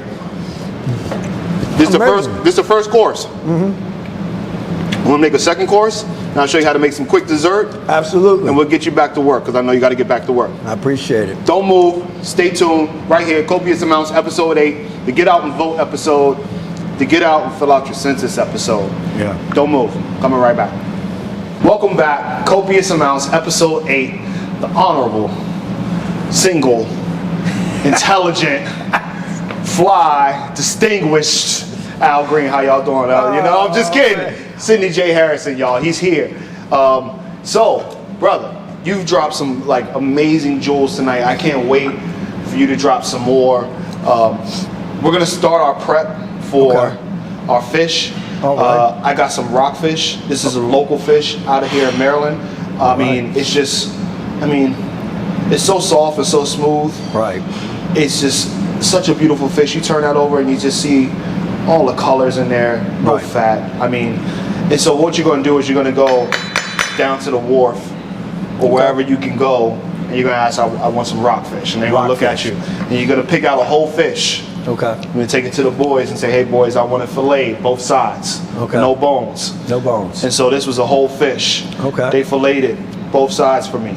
This is the first course. We're gonna make a second course, and I'll show you how to make some quick dessert. Absolutely. And we'll get you back to work, because I know you got to get back to work. I appreciate it. Don't move. Stay tuned. Right here, Copious Amounts, episode 8, the Get Out and Vote episode, the Get Out and Fill Out Your Census episode. Yeah. Don't move. Coming right back. Welcome back, Copious Amounts, episode 8, the Honorable, Single, Intelligent, Fly, Distinguished Al Green. How y'all doing? I'm just kidding. Man. Sydney J. Harrison, y'all. He's here. So, brother, you've dropped some like amazing jewels tonight. I can't wait for you to drop some more. We're gonna start our prep for our fish. All right. I got some rockfish. This is a local fish out of here in Maryland. I mean, it's just, it's so soft and so smooth. Right. It's just such a beautiful fish. You turn that over and you just see all the colors in there, no Right. fat. And so what you're going to do is you're going to go down to the wharf or wherever you can go, and you're going to ask, I want some rockfish. And they're going to look at you. And you're going to pick out a whole fish. Okay. You're going to take it to the boys and say, hey, boys, I want it filleted, both sides. Okay. No bones. No bones. And so this was a whole fish. Okay. They filleted both sides for me.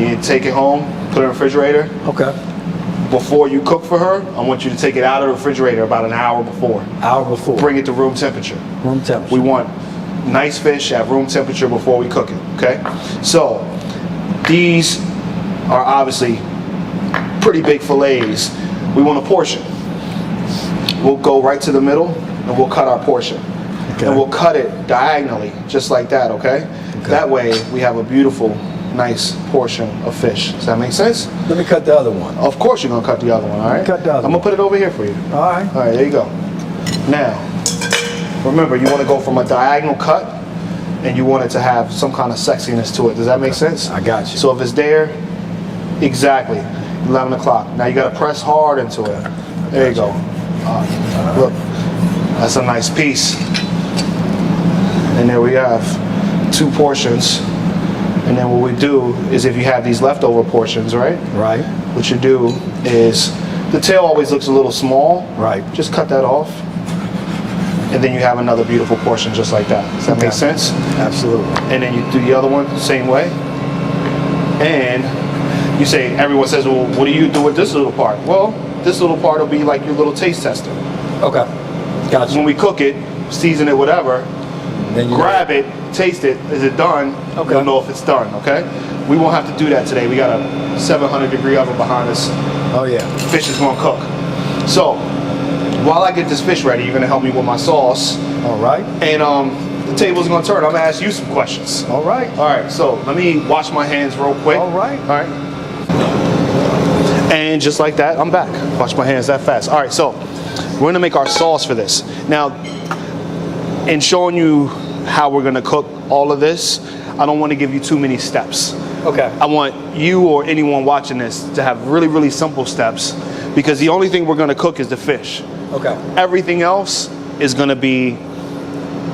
You take it home, put it in the refrigerator. Okay. Before you cook for her, I want you to take it out of the refrigerator about an hour before. Hour before. Bring it to room temperature. Room temperature. We want nice fish at room temperature before we cook it, okay? So, these are obviously pretty big fillets. We want a portion. We'll go right to the middle and we'll cut our portion. Okay. And we'll cut it diagonally, just like that, okay? That way, we have a beautiful, nice portion of fish. Does that make sense? Let me cut the other one. Of course you're gonna cut the other one, all right? Cut the other I'm gonna put it over here for you. All right. All right, there you go. Now, remember, you wanna go from a diagonal cut, and you want it to have some kind of sexiness to it. Does that make sense? I got you. So if it's there, exactly, 11 o'clock. Now you gotta press hard into it. There you go. Look, that's a nice piece. And there we have 2 portions. And then what we do is, if you have these leftover portions, right? Right. What you do is, the tail always looks a little small. Right. Just cut that off. And then you have another beautiful portion just like that. Does that make sense? Absolutely. And then you do the other one the same way. And you say, everyone says, well, what do you do with this little part? Well, this little part will be like your little taste tester. Okay. Gotcha. When we cook it, season it, whatever, Then you grab it, taste it. Is it done? Okay. You'll know if it's done, okay? We won't have to do that today. We got a 700-degree oven behind us. Oh yeah. Fish is gonna cook. So, while I get this fish ready, you're gonna help me with my sauce. All right. And the table's gonna turn. I'm gonna ask you some questions. All right. All right, so let me wash my hands real quick. All right. All right. And just like that, I'm back. Wash my hands that fast. All right, so we're gonna make our sauce for this. Now, in showing you how we're gonna cook all of this, I don't wanna give you too many steps. Okay. I want you or anyone watching this to have really, really simple steps, because the only thing we're gonna cook is the fish. Okay. Everything else is gonna be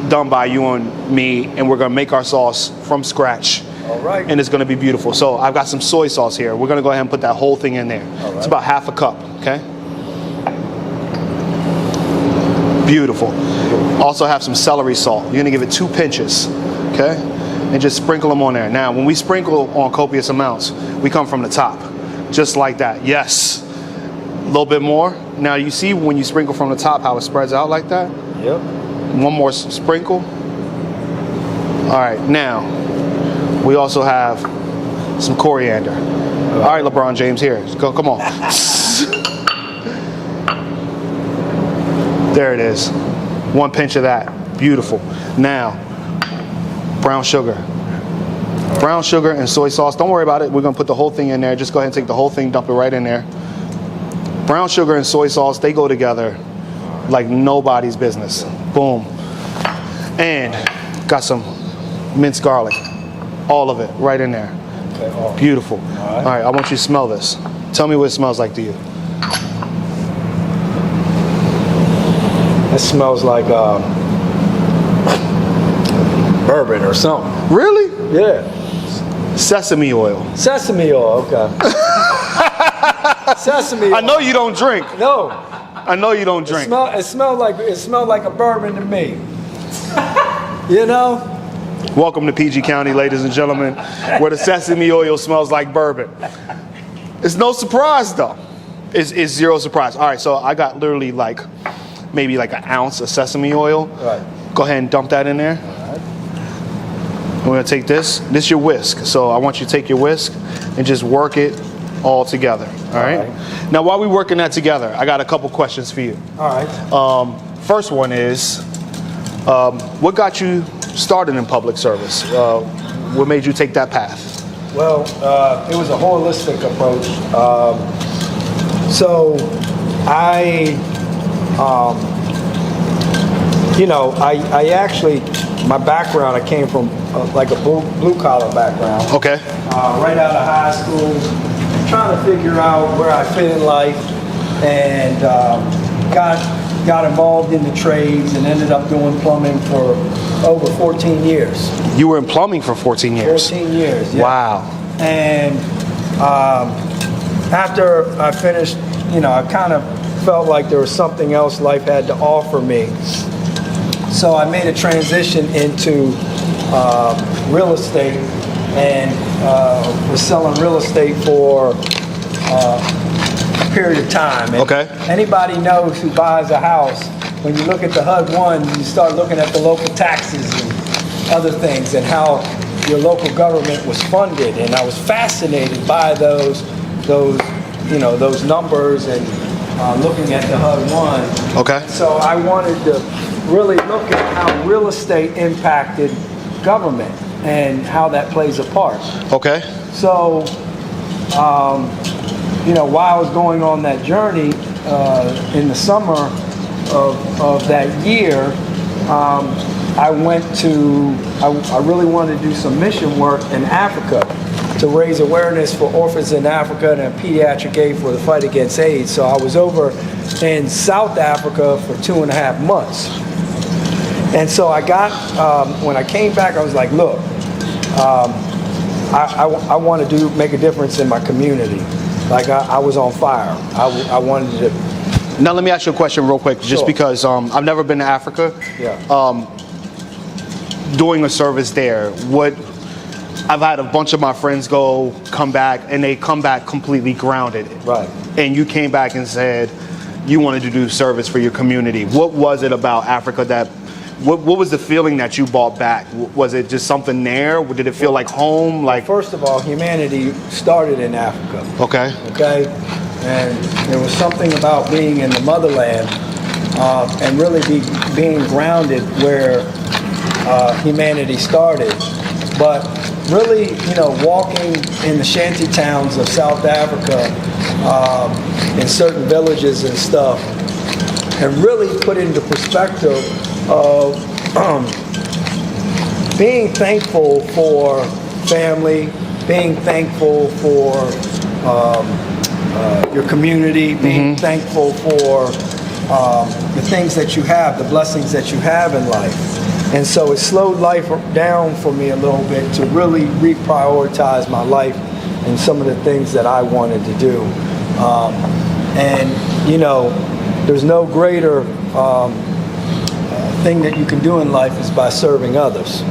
done by you and me, and we're gonna make our sauce from scratch. All right. And it's gonna be beautiful. So I've got some soy sauce here. We're gonna go ahead and put that whole thing in there. All right. It's about half a cup, okay? Beautiful. Also have some celery salt. You're gonna give it 2 pinches, okay? And just sprinkle them on there. Now, when we sprinkle on copious amounts, we come from the top, just like that. Yes. A little bit more. Now, you see when you sprinkle from the top how it spreads out like that? Yep. One more sprinkle. All right, now we also have some coriander. All right, LeBron James, here. Let's go, come on. There it is. 1 pinch of that. Beautiful. Now, brown sugar. Brown sugar and soy sauce. Don't worry about it. We're gonna put the whole thing in there. Just go ahead and take the whole thing, dump it right in there. Brown sugar and soy sauce, they go together like nobody's business. Boom. And got some minced garlic. All of it right in there. Okay. Beautiful. All right, I want you to smell this. Tell me what it smells like to you. It smells like bourbon or something. Really? Yeah. Sesame oil. Sesame oil. Okay. Sesame oil. I know you don't drink. No. I know you don't drink. It smelled like a bourbon to me. You know? Welcome to PG County, ladies and gentlemen, where the sesame oil smells like bourbon. It's no surprise though. It's zero surprise. All right, so I got literally maybe like an ounce of sesame oil. Right. Go ahead and dump that in there. All right. We're gonna take this. This is your whisk. So I want you to take your whisk and just work it all together. All right. Now while we're working that together, I got a couple questions for you. All right. First one is, what got you started in public service? What made you take that path? Well, it was a holistic approach. So I actually, my background, I came from like a blue collar background. Okay. Right out of high school, trying to figure out where I fit in life, and got involved in the trades and ended up doing plumbing for over 14 years. You were in plumbing for 14 years? 14 years, yeah. Wow. And after I finished, I kind of felt like there was something else life had to offer me. So I made a transition into real estate, and was selling real estate for a period of time. And okay. Anybody knows who buys a house, when you look at the HUD-1, you start looking at the local taxes and other things and how your local government was funded. And I was fascinated by those numbers and looking at the HUD-1. Okay. So I wanted to really look at how real estate impacted government and how that plays a part. Okay. So, while I was going on that journey in the summer of that year, I really wanted to do some mission work in Africa to raise awareness for orphans in Africa and a pediatric aid for the fight against AIDS. So I was over in South Africa for 2.5 months. And so I got, when I came back, I was like, look, I want to make a difference in my community. Like I was on fire. I wanted to. Now let me ask you a question real quick, just Sure. because I've never been to Africa. Yeah. Doing a service there, I've had a bunch of my friends come back, and they come back completely grounded. Right. And you came back and said you wanted to do service for your community. What was it about Africa that what was the feeling that you brought back? Was it just something there? Did it feel like home? Like, first of all, humanity started in Africa. okay. Okay, and there was something about being in the motherland and really being grounded where humanity started. But really, walking in the shanty towns of South Africa, in certain villages and stuff, and really put into perspective of being thankful for family, being thankful for your community, being thankful for the things that you have, the blessings that you have in life. And so it slowed life down for me a little bit to really reprioritize my life and some of the things that I wanted to do. There's no greater thing that you can do in life is by serving others.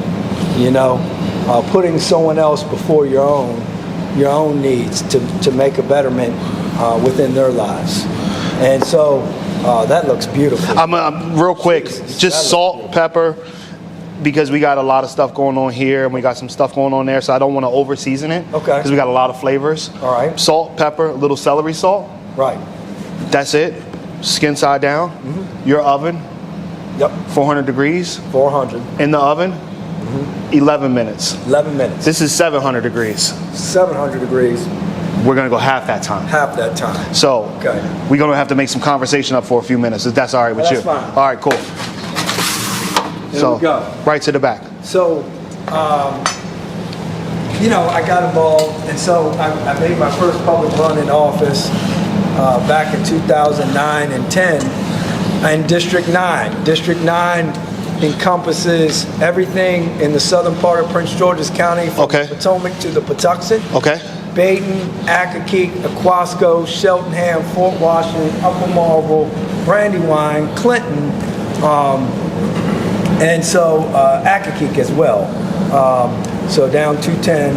Putting someone else before your own needs to make a betterment within their lives. And so that looks beautiful. I'm real quick, just salt, pepper, because we got a lot of stuff going on here and we got some stuff going on there, so I don't want to over season it. Okay. Because we got a lot of flavors. All right. Salt, pepper, a little celery salt. Right. That's it. Skin side down. Your oven. Yep. 400 degrees. 400. In the oven. 11 minutes. 11 minutes. This is 700 degrees. 700 degrees. We're gonna go half that time. Half that time. So okay. We're gonna have to make some conversation up for a few minutes. If that's all right with you. That's fine. All right, cool. There we go. Right to the back. So, I got involved, and so I made my first public run in office back in 2009 and 10 in District 9. District 9 encompasses everything in the southern part of Prince George's County, from the Potomac to the Patuxent. Okay. Baden, Accokeek, Aquasco, Cheltenham, Fort Washington, Upper Marlboro, Brandywine, Clinton, and so Accokeek as well. So down 210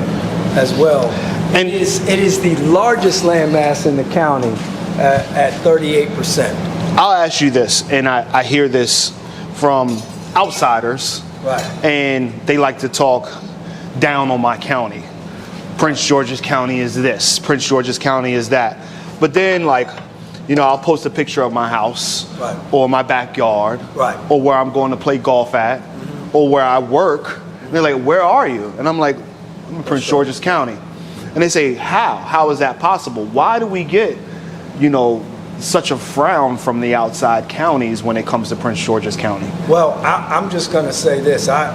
as well. And it is the largest landmass in the county at 38%. I'll ask you this, and I hear this from outsiders, right? And they like to talk down on my county. Prince George's County is this, Prince George's County is that. But then, I'll post a picture of my house, right, or my backyard, right, or where I'm going to play golf at, or where I work. And they're like, "Where are you?" And I'm like, "I'm in Prince George's County." And they say, "How? How is that possible? Why do we get, such a frown from the outside counties when it comes to Prince George's County?" Well, I'm just going to say this. I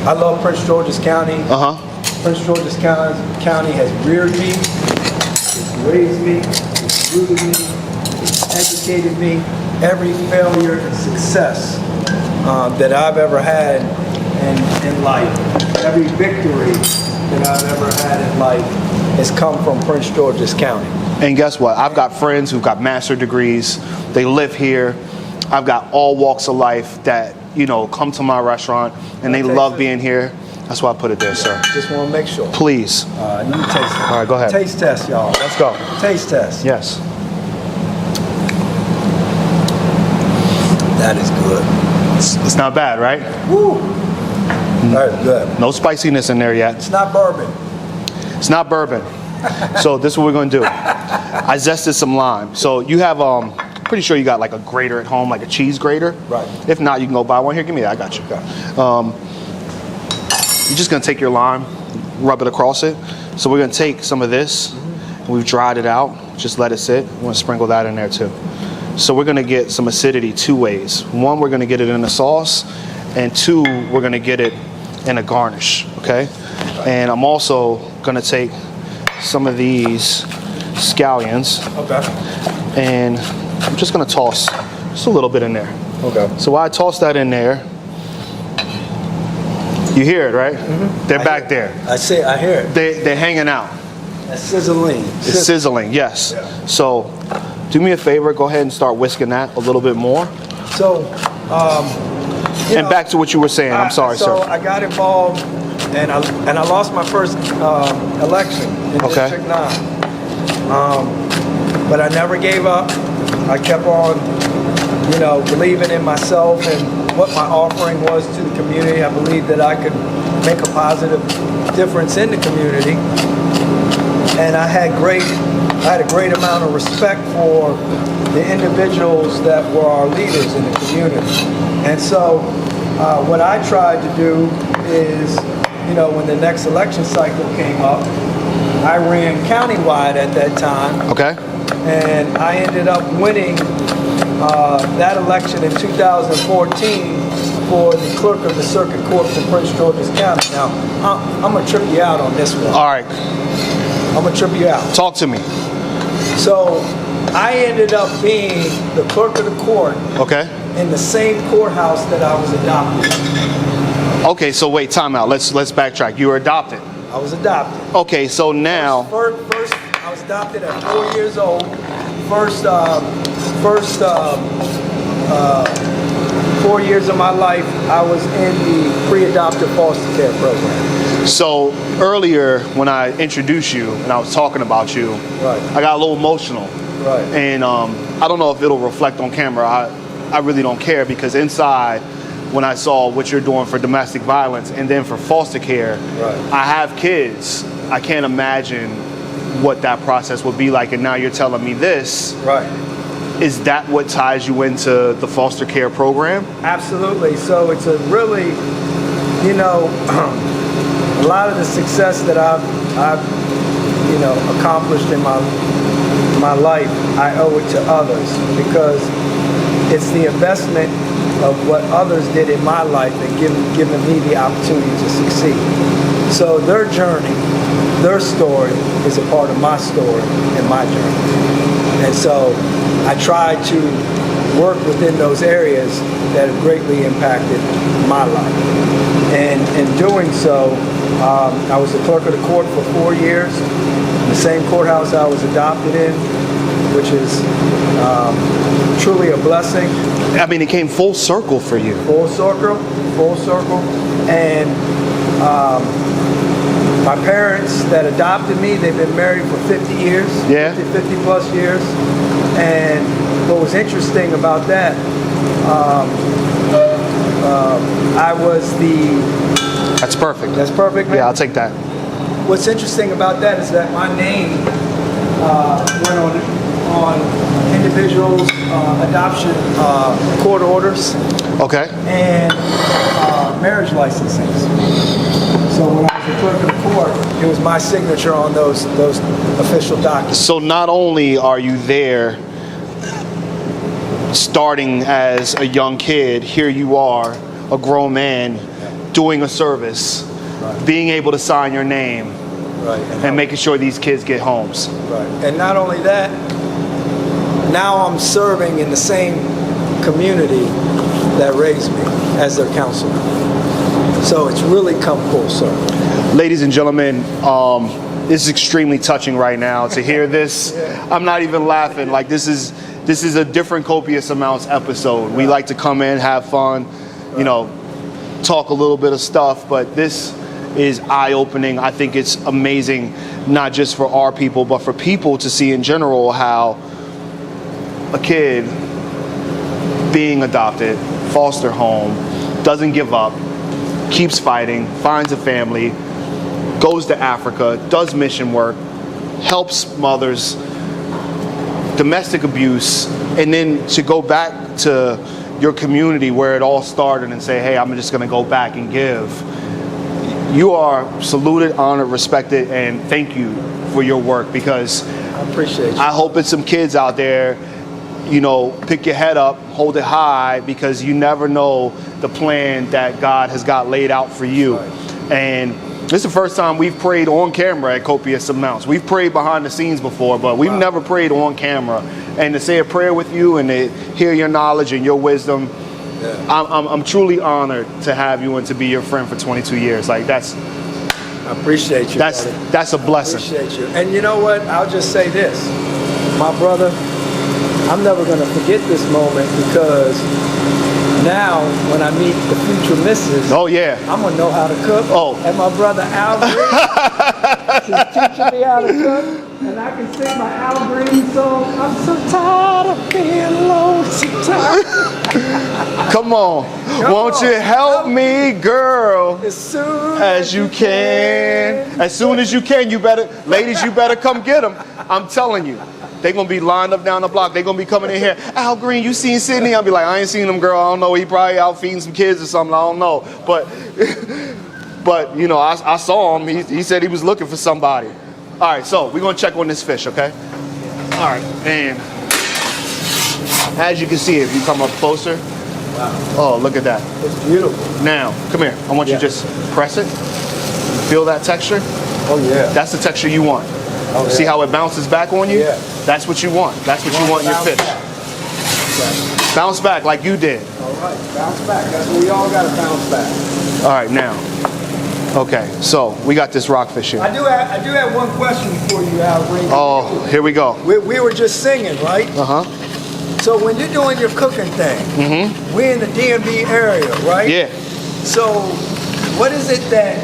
love Prince George's County. Prince George's County has reared me, it's raised me, it's rooted me, it's educated me. Every failure and success that I've ever had in life, every victory that I've ever had in life has come from Prince George's County. And guess what? I've got friends who've got master degrees. They live here. I've got all walks of life that, come to my restaurant and they love being here. That's why I put it there, sir. Just want to make sure. Please. Let me taste it. All right, go ahead. Taste test, y'all. Let's go. Taste test. Yes. That is good. It's not bad, right? Woo. That's good. No spiciness in there yet. It's not bourbon. It's not bourbon. So this is what we're going to do. I zested some lime. So you have, pretty sure you got like a grater at home, like a cheese grater. Right. If not, you can go buy one. Here, give me that. I got you. Okay. You're just going to take your lime, rub it across it. So we're going to take some of this. We've dried it out. Just let it sit. We're going to sprinkle that in there too. So we're going to get some acidity two ways. One, we're going to get it in the sauce. And two, we're going to get it in a garnish. Okay. And I'm also going to take some of these scallions. Okay. And I'm just going to toss just a little bit in there. Okay. So while I toss that in there, you hear it, right? They're back there. I hear it. They're hanging out. That's sizzling. It's sizzling, yes. Yeah. So do me a favor, go ahead and start whisking that a little bit more. So, and back to what you were saying. I'm sorry, sir. So I got involved, and I lost my first election in District 9. But I never gave up. I kept on you know, believing in myself and what my offering was to the community. I believed that I could make a positive difference in the community. And I had a great amount of respect for the individuals that were our leaders in the community. And so what I tried to do is, you know, when the next election cycle came up, I ran countywide at that time. Okay. And I ended up winning that election in 2014 for the clerk of the circuit court in Prince George's County. Now, I'm going to trip you out on this one. All right. I'm going to trip you out. Talk to me. So I ended up being the clerk of the court in the same courthouse that I was adopted. Okay, so wait, time out. Let's backtrack. You were adopted. I was adopted. Okay, so now. First I was adopted at 4 years old. First 4 years of my life, I was in the pre-adoptive foster care program. So earlier when I introduced you and I was talking about you, Right. I got a little emotional. Right. And I don't know if it'll reflect on camera. I really don't care, because inside, when I saw what you're doing for domestic violence and then for foster care, Right. I have kids. I can't imagine what that process would be like. And now you're telling me this. Right. Is that what ties you into the foster care program? Absolutely. So it's a really, you know, a lot of the success that I've you know, accomplished in my life, I owe it to others, because it's the investment of what others did in my life and given me the opportunity to succeed. So their journey, their story is a part of my story and my journey. And so I try to work within those areas that have greatly impacted my life. And in doing so, I was the clerk of the court for 4 years, in the same courthouse I was adopted in, which is truly a blessing. I mean, it came full circle for you. Full circle. And my parents that adopted me, they've been married for 50 years, Yeah. 50 plus years. And what was interesting about that, I was That's perfect. that's perfect, man? Yeah, I'll take that. What's interesting about that is that my name went on individuals' adoption court orders Okay. and marriage licensings. So when I was the clerk of the court, it was my signature on those official documents. So not only are you there starting as a young kid, here you are, a grown man, doing a service, Right. being able to sign your name, Right. and making sure these kids get homes. Right. And not only that, now I'm serving in the same community that raised me as their counselor. So it's really come full circle. Ladies and gentlemen, this is extremely touching right now to hear this. I'm not even laughing. Like, this is a different Copious Amounts episode. We like to come in, have fun, you know, talk a little bit of stuff, but this is eye-opening. I think it's amazing, not just for our people, but for people to see in general how a kid being adopted, foster home, doesn't give up, keeps fighting, finds a family, goes to Africa, does mission work, helps mothers, domestic abuse, and then to go back to your community where it all started and say, hey, I'm just going to go back and give. You are saluted, honored, respected, and thank you for your work, because I appreciate you. I hope it's some kids out there, you know, pick your head up, hold it high, because you never know the plan that God has got laid out for you. Right. And this is the first time we've prayed on camera at Copious Amounts. We've prayed behind the scenes before, but we've never prayed on camera. And to say a prayer with you and to hear your knowledge and your wisdom, I'm truly honored to have you and to be your friend for 22 years. Like, I appreciate you. that's a blessing. I appreciate you. And you know what? I'll just say this. My brother, I'm never going to forget this moment, because now when I meet the future missus, Oh yeah. I'm going to know how to cook. Oh. And my brother Albert, He's teaching me how to cook, and I can sing my Al Green song. I'm so tired of being alone sometimes. Come on. Won't you help me, girl? As soon as you can. As soon as you can, ladies, you better come get them. I'm telling you. They're going to be lined up down the block. They're going to be coming in here. Al Green, you seen Sydney? I'll be like, I ain't seen him, girl. I don't know. He probably out feeding some kids or something. I don't know. But you know, I saw him. He said he was looking for somebody. All right, so we're going to check on this fish, okay? All right, and as you can see, if you come up closer, wow. Oh, look at that. It's beautiful. Now, come here. I want you to just press it. Feel that texture? Oh, yeah. That's the texture you want. Oh, yeah. See how it bounces back on you? Yeah. That's what you want. That's what you want in your fish. Back. Bounce back like you did. All right, bounce back. That's what we all got to bounce back. All right, now. Okay, so we got this rockfish here. I do have one question for you, Al Green. Oh, here we go. We were just singing, right? Uh-huh. So when you're doing your cooking thing, we're in the DMV area, right? Yeah. So what is it that,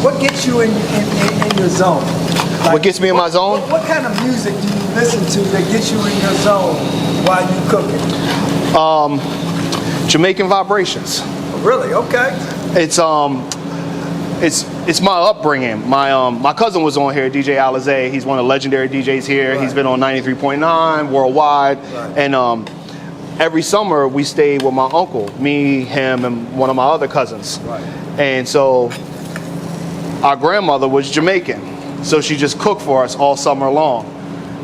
what gets you in your zone? Like, What gets me in my zone? What kind of music do you listen to that gets you in your zone while you cooking? Jamaican vibrations. Really? Okay. It's my upbringing. My cousin was on here, DJ Alizé. He's one of the legendary DJs here. Right. He's been on 93.9 worldwide. Right. And every summer we stayed with my uncle, me, him, and one of my other cousins. Right. And so our grandmother was Jamaican. So she just cooked for us all summer long.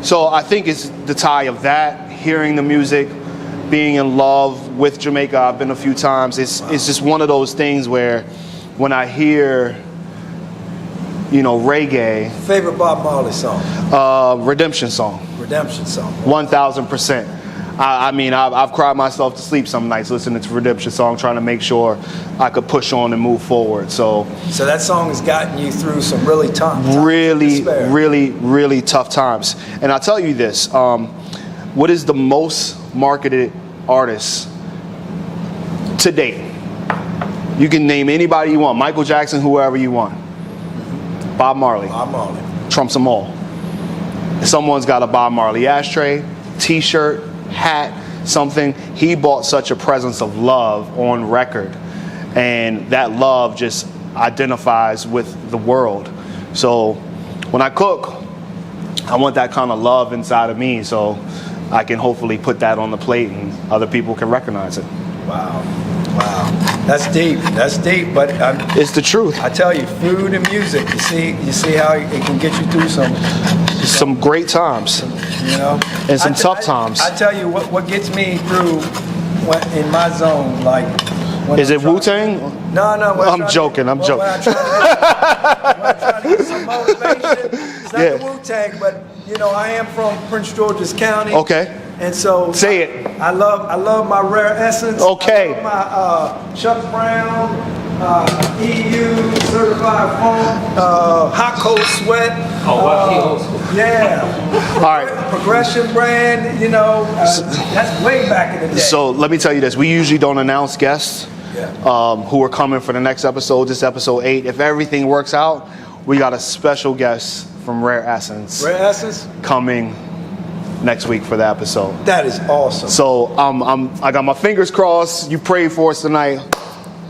So I think it's the tie of that, hearing the music, being in love with Jamaica. I've been a few times. It's just one of those things where when I hear, you know, reggae. Favorite Bob Marley song? Redemption song. Redemption song. 1000%. I mean, I've cried myself to sleep some nights listening to Redemption song, trying to make sure I could push on and move forward. So that song has gotten you through some really tough times. Really tough times. And I'll tell you this, what is the most marketed artist to date? You can name anybody you want, Michael Jackson, whoever you want. Bob Marley. Bob Marley. Trumps them all. Someone's got a Bob Marley ashtray, t-shirt, hat, something. He bought such a presence of love on record, and that love just identifies with the world. So when I cook, I want that kind of love inside of me, so I can hopefully put that on the plate and other people can recognize it. Wow. That's deep, but it's the truth. I tell you, food and music, you see how it can get you through some great times, you know, and some tough times. I tell you what gets me through in my zone, like when is it Wu-Tang? No. I'm joking. When I try to get some motivation, it's not the Wu-Tang, but you know, I am from Prince George's County. Okay. And so say it. I love my Rare Essence. Okay. I love my Chuck Brown, EU certified funk, Hot Cold Sweat. Yeah. All right. Progression brand. You know, that's way back in the day. So let me tell you this: we usually don't announce guests who are coming for the next episode. This episode 8. If everything works out, we got a special guest from Rare Essence. Rare Essence coming next week for the episode. That is awesome. So I got my fingers crossed. You prayed for us tonight.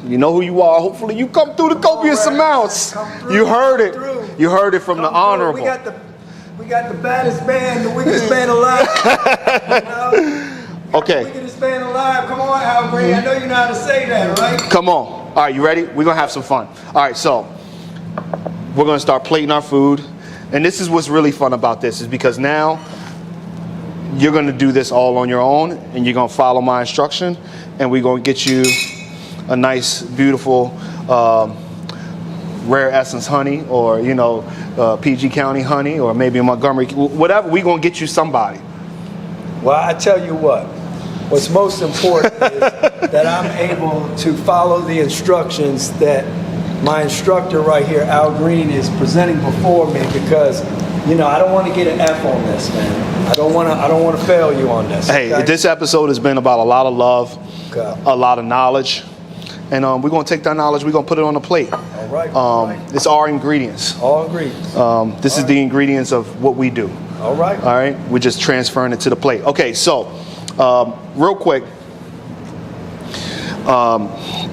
You know who you are. Hopefully you come through the copious amounts. You heard it. You heard it from the honorable. We got the baddest band, the wickedest band alive. Okay. The wickedest band alive. Come on, Al Green. I know you know how to say that, right? Come on. All right, you ready? We're gonna have some fun. All right, so we're gonna start plating our food. And this is what's really fun about this, is because now you're going to do this all on your own, and you're going to follow my instruction, and we're going to get you a nice, beautiful Rare Essence honey, or, you know, PG County honey, or maybe Montgomery, whatever. We're going to get you somebody. Well, I tell you what's most important is that I'm able to follow the instructions that my instructor right here, Al Green, is presenting before me, because you know, I don't want to get an F on this, man. I don't want to fail you on this. Hey, okay? This episode has been about a lot of love, a lot of knowledge, and we're gonna take that knowledge, we're gonna put it on the plate. All right. It's our ingredients. All ingredients. This is the ingredients of what we do. All right. All right, we're just transferring it to the plate. Okay, so real quick,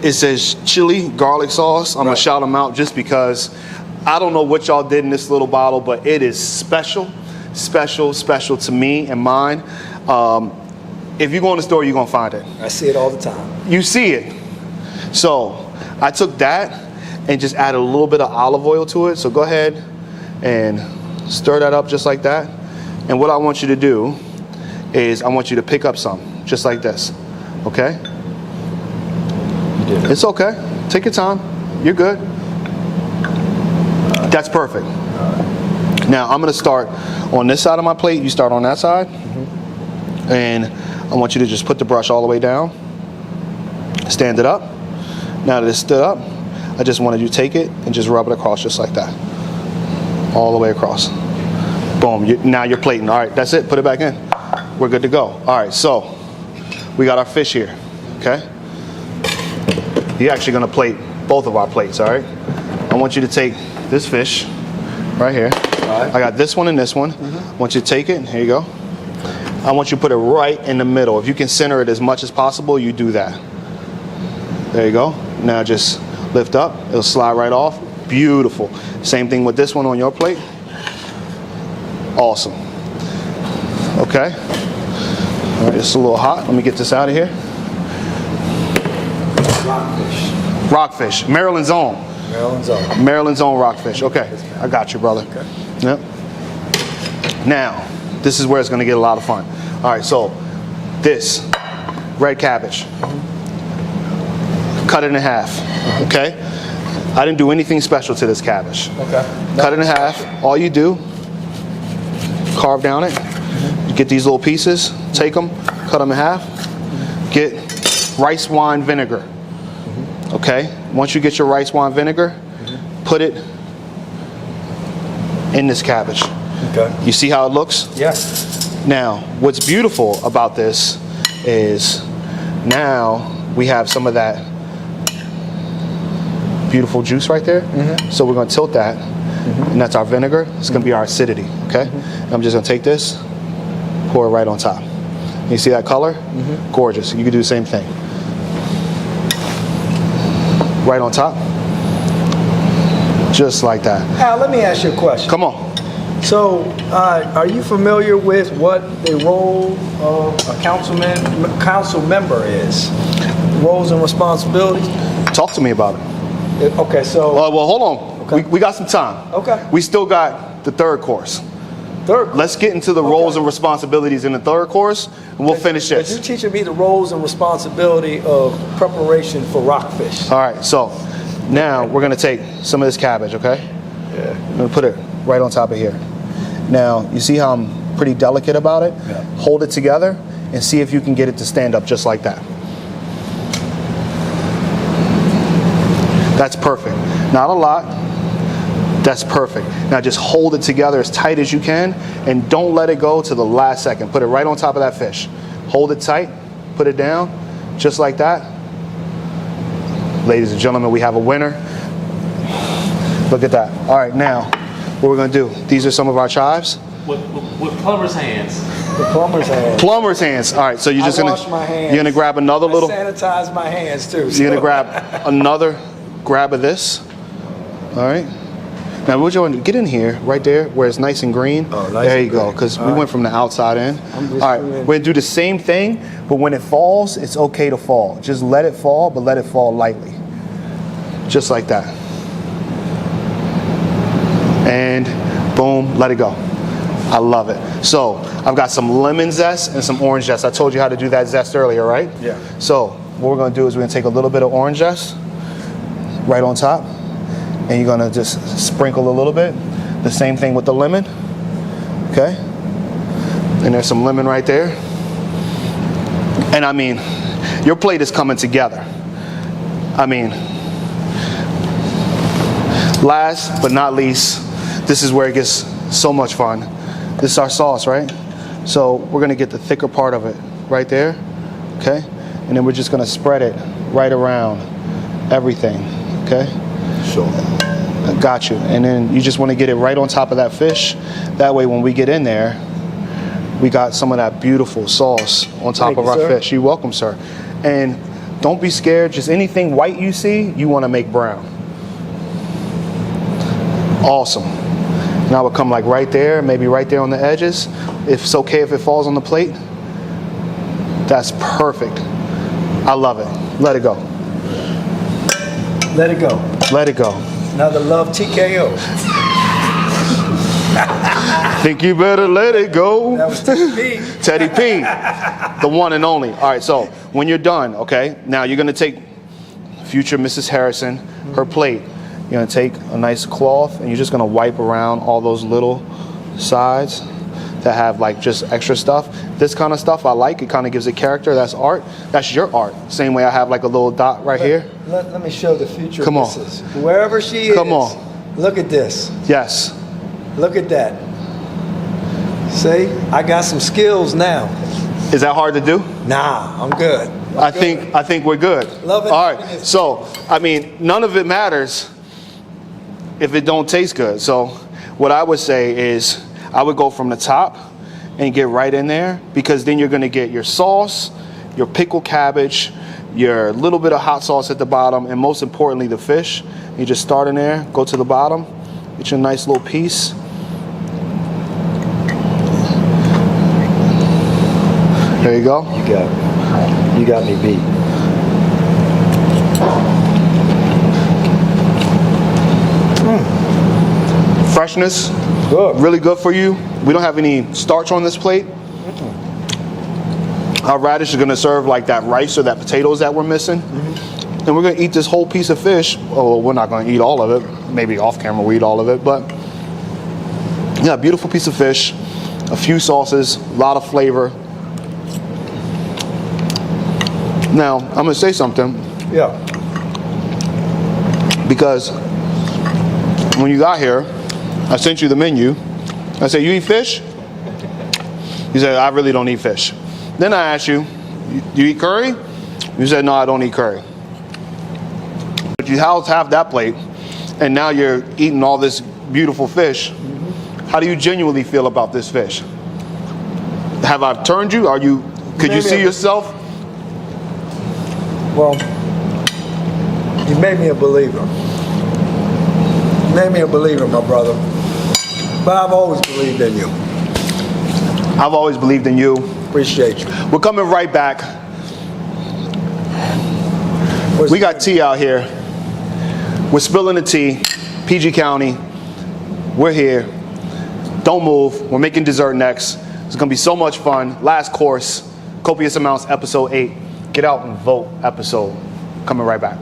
it says chili garlic sauce. I'm gonna shout them out just because I don't know what y'all did in this little bottle, but it is special, special, special to me and mine. If you go in the store, you're gonna find it. I see it all the time. You see it. So I took that and just added a little bit of olive oil to it. So go ahead and stir that up just like that. And what I want you to do is I want you to pick up some, just like this. Okay? You did. It's okay. Take your time. You're good. That's perfect. Now I'm gonna start on this side of my plate. You start on that side. And I want you to just put the brush all the way down. Stand it up. Now that it's stood up, I just wanted you to take it and just rub it across just like that. All the way across. Boom. Now you're plating. All right, that's it. Put it back in. We're good to go. All right, so we got our fish here. Okay? You're actually going to plate both of our plates, all right? I want you to take this fish right here. All right. I got this one and this one. I want you to take it. Here you go. I want you to put it right in the middle. If you can center it as much as possible, you do that. There you go. Now just lift up. It'll slide right off. Beautiful. Same thing with this one on your plate. Awesome. Okay. All right, it's a little hot. Let me get this out of here. Rockfish. Rockfish. Maryland's own. Maryland's own. Maryland's own rockfish. Okay. I got you, brother. Okay. Yep. Now, this is where it's going to get a lot of fun. All right, so this red cabbage, cut it in half, okay? I didn't do anything special to this cabbage. Okay. Cut it in half. All you do, carve down it, get these little pieces, take them, cut them in half, get rice wine vinegar, okay? Once you get your rice wine vinegar, put it in this cabbage. Okay. You see how it looks? Yes. Now, what's beautiful about this is now we have some of that beautiful juice right there. So we're going to tilt that, and that's our vinegar. It's going to be our acidity, okay? And I'm just going to take this, pour it right on top. You see that color? Gorgeous. You can do the same thing. Right on top. Just like that. Al, let me ask you a question. Come on. So, are you familiar with what the role of a council member is? Roles and responsibilities? Talk to me about it. Okay, so... Well, hold on. Okay. We got some time. Okay. We still got the third course. Third. Let's get into the roles and responsibilities in the third course, and we'll finish You're this. teaching me the roles and responsibility of preparation for rockfish. All right, so now we're going to take some of this cabbage, okay? Yeah. I'm going to put it right on top of here. Now, you see how I'm pretty delicate about it? Yeah. Hold it together and see if you can get it to stand up just like that. That's perfect. Not a lot. That's perfect. Now just hold it together as tight as you can and don't let it go to the last second. Put it right on top of that fish. Hold it tight, put it down, just like that. Ladies and gentlemen, we have a winner. Look at that. All right, now, what we're gonna do, these are some of our chives. With plumber's hands. The plumber's hands. Plumber's hands. All right, so you're just wash my hands. you're gonna grab another little, I sanitize my hands too. you're gonna grab another grab of this. All right. Now what you want to get in here, right there, where it's nice and green. Oh, nice there you and go, green. because we All right. went from the outside in. I'm just All right, doing- we're gonna do the same thing, but when it falls, it's okay to fall. Just let it fall, but let it fall lightly. Just like that. And boom, let it go. I love it. So I've got some lemon zest and some orange zest. I told you how to do that zest earlier, right? Yeah. So what we're gonna do is we're gonna take a little bit of orange zest right on top, and you're gonna just sprinkle a little bit. The same thing with the lemon, okay? And there's some lemon right there. And I mean, your plate is coming together. I mean, last but not least, this is where it gets so much fun. This is our sauce, right? So we're gonna get the thicker part of it right there, okay? And then we're just gonna spread it right around everything, okay? Sure. I got you. And then you just want to get it right on top of that fish. That way when we get in there, we got some of that beautiful sauce on top of our fish. You're welcome, sir. And don't be scared. Just anything white you see, you want to make brown. Awesome. Now we'll come like right there, maybe right there on the edges. If it's okay if it falls on the plate, that's perfect. I love it. Let it go. Let it go. Let it go. Another love TKO. Think you better let it go. That was Teddy P. Teddy P, the one and only. All right, so when you're done, okay, now you're going to take future Mrs. Harrison, her plate. You're going to take a nice cloth and you're just going to wipe around all those little sides that have like just extra stuff. This kind of stuff I like. It kind of gives it character. That's art. That's your art. Same way I have like a little dot right here. Let me show the future Come on. Mrs. Wherever she is. Come on. Look at this. Yes. Look at that. See, I got some skills now. Is that hard to do? Nah, I'm good. I think we're good. Love it. All right. So, I mean, none of it matters if it don't taste good. So, what I would say is I would go from the top and get right in there, because then you're going to get your sauce, your pickled cabbage, your little bit of hot sauce at the bottom, and most importantly, the fish. You just start in there, go to the bottom, get your nice little piece. There you go. You got me beat. Freshness, Good. really good for you. We don't have any starch on this plate. Our radish is going to serve like that rice or that potatoes that we're missing. And we're going to eat this whole piece of fish. Oh, we're not going to eat all of it. Maybe off camera we eat all of it. But yeah, beautiful piece of fish. A few sauces, a lot of flavor. Now, I'm going to say something. Yeah. Because when you got here, I sent you the menu. I said, you eat fish? You said, I really don't eat fish. Then I asked you, do you eat curry? You said, no, I don't eat curry. But you have that plate, and now you're eating all this beautiful fish. How do you genuinely feel about this fish? Have I turned you? Could you see yourself? Well, you made me a believer. You made me a believer, my brother. But I've always believed in you. I've always believed in you. Appreciate you. We're coming right back. We got tea out here. We're spilling the tea. PG County. We're here. Don't move. We're making dessert next. It's going to be so much fun. Last course, Copious Amounts, episode 8. Get out and vote episode. Coming right back.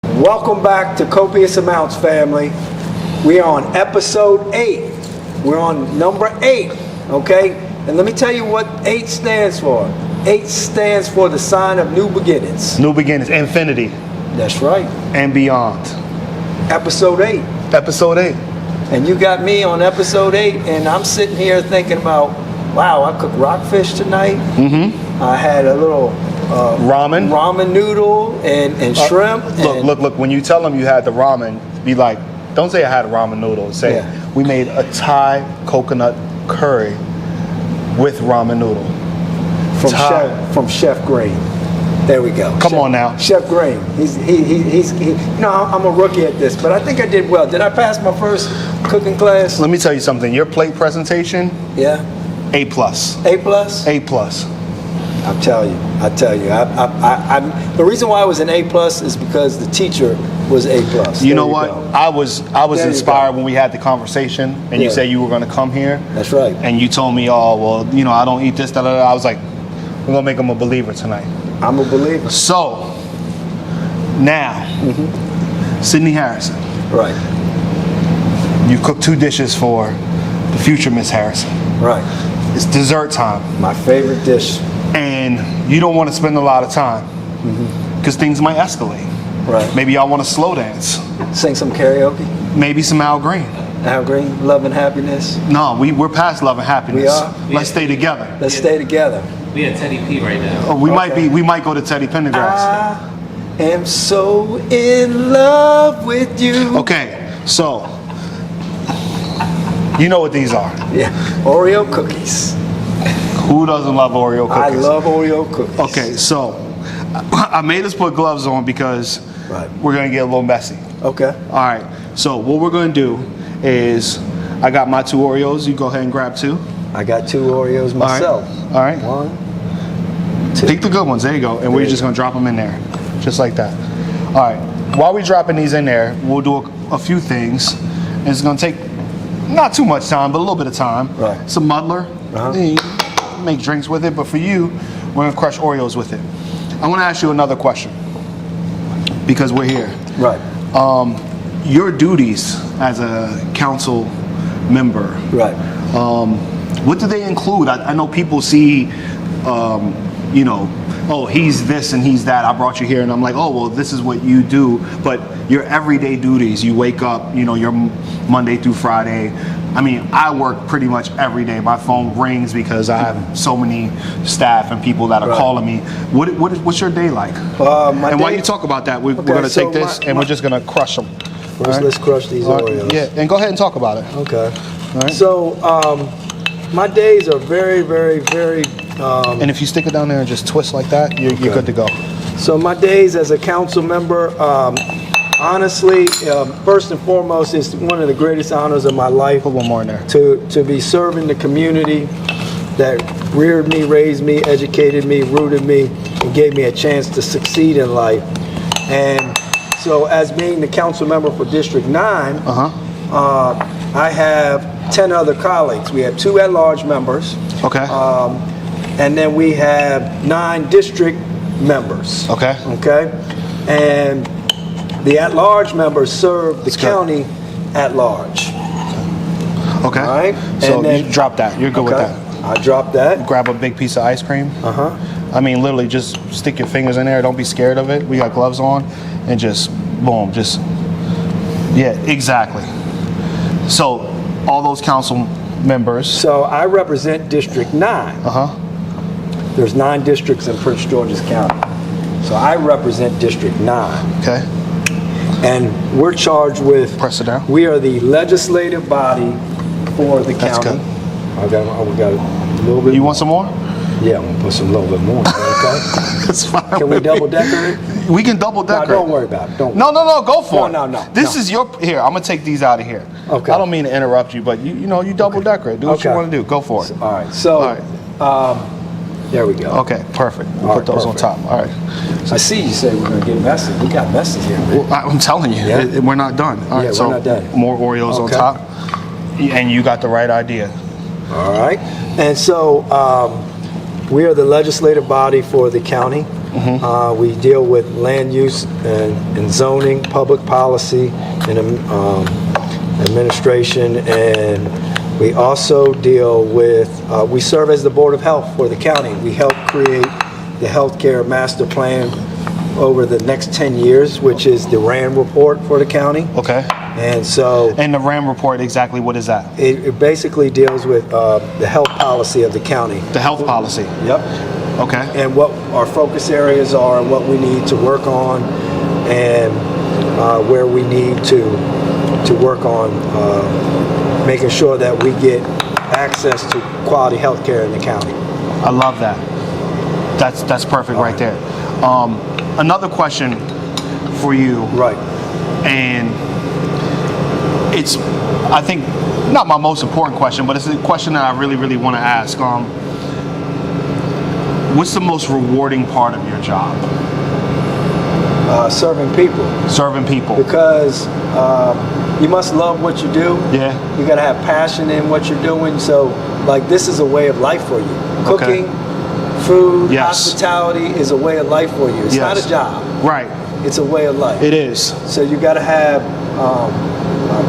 Welcome back to Copious Amounts, family. We are on episode 8. We're on number 8, okay? And let me tell you what 8 stands for. 8 stands for the sign of new beginnings. New beginnings, infinity. That's right. And beyond. Episode 8. Episode 8. And you got me on episode 8, and I'm sitting here thinking about, wow, I cooked rockfish tonight. Mm-hmm. I had a little ramen noodle and shrimp. Look, when you tell them you had the ramen, be like, don't say I had a ramen noodle. Say, we made a Thai coconut curry with ramen noodle. From Chef Green. There we go. Come on now. Chef Green. He's I'm a rookie at this, but I think I did well. Did I pass my first cooking class? Let me tell you something. Your plate presentation, yeah. A+. A+? A+. I tell you. The reason why I was an A+ is because the teacher was A+. You know what? I was inspired when we had the conversation, and you said you were going to come here. That's right. And you told me, oh, well, I don't eat this, da, da, da. I was like, we're going to make him a believer tonight. I'm a believer. So, now, Sydney Harrison. Right. You cooked 2 dishes for the future Miss Harrison. Right. It's dessert time. My favorite dish. And you don't want to spend a lot of time because things might escalate. Right. Maybe y'all want to slow dance. Sing some karaoke. Maybe some Al Green. Al Green, Love and Happiness. No, we're past love and happiness. We are. Let's stay together. Let's stay together. We at Teddy P right now. Oh, we might go to Teddy Pendergrass. am so in love with you. Okay, so you know what these are. Yeah, Oreo cookies. Who doesn't love Oreo I cookies? love Oreo cookies. Okay, so I made us put gloves on because Right. we're gonna get a little messy. Okay. All right, so what we're gonna do is I got my 2 Oreos. You go ahead and grab 2. I got 2 Oreos myself. All right. 1, 2. Pick the good ones. There you go. And we're There just you gonna drop them in there, just like that. All right. While we're dropping these in there, we'll do a few things. And it's gonna take not too much time, but a little bit of time. Right. Some muddler. Uh-huh. Then you make drinks with it, but for you, we're gonna crush Oreos with it. I want to ask you another question because we're here. Right. Your duties as a council member. Right. What do they include? I know people see, you know, oh, he's this and he's that. I brought you here, and I'm like, oh, well, this is what you do. But your everyday duties, you wake up, you know, your Monday through Friday. I mean, I work pretty much every day. My phone rings because I have so many staff and people that are Right. calling me. What's your day like? My and while day- you talk about that, we're Okay, going to so take this and we're just going to crush them. First, let's crush these Oreos. Yeah, and go ahead and talk about it. Okay. Right. So, my days are very, very, very. And if you stick it down there and just twist like that, you're good to go. So my days as a council member, honestly, first and foremost, it's one of the greatest honors of my life. Put one more in there. To be serving the community that reared me, raised me, educated me, rooted me, and gave me a chance to succeed in life. And so, as being the council member for District 9, I have 10 other colleagues. We have 2 at-large members. Okay. And then we have 9 district members. Okay. Okay. And the at-large members serve the That's good. county at large. Okay. All right. So And then- you drop that. You're good with Okay. that. I dropped that. Grab a big piece of ice cream. I mean, literally, just stick your fingers in there. Don't be scared of it. We got gloves on, and just boom, just yeah, exactly. So all those council members. So I represent District 9. There's 9 districts in Prince George's County. So I represent District 9. Okay. And we're charged with, Press it down. we are the legislative body for the That's county. good. We got a little bit. You want some more? Yeah, I'm gonna put some little bit more. Okay. It's fine. Can we with double me. decker it? We can double No, decker. don't worry about it. Don't. No, go for it. No. This is your here. I'm gonna take these out of here. Okay. I don't mean to interrupt you, but you know you double decker it. Do what you Okay. want to do. Go for it. All right. So, All right. there we go. Okay, perfect. We'll All put right, those perfect. on top. All right. I see you say we're gonna get messy. We got messy here, man. Well, I'm telling you, Yeah? we're not done. All right, Yeah, we're so not done. more Oreos on Okay. top, and you got the right idea. All right. And so we are the legislative body for the county. We deal with land use and zoning, public policy, and administration. And we also deal with, we serve as the Board of Health for the county. We help create the healthcare master plan over the next 10 years, which is the RAM report for the county. Okay. And so And the RAM report, exactly what is that? it basically deals with the health policy of the county. The health policy. Yep. Okay. And what our focus areas are, and what we need to work on, and where we need to work on making sure that we get access to quality health care in the county. I love that. That's perfect right there. Another question for you, Right. and it's, I think, not my most important question, but it's a question that I really want to ask. What's the most rewarding part of your job? Serving people, Serving people. because you must love what you do. Yeah. You got to have passion in what you're doing. So, like, this is a way of life for you. Okay. Cooking, food, Yes. hospitality is a way of life for you. It's not Yes. a job. Right. It's a way of life. It is. So you got to have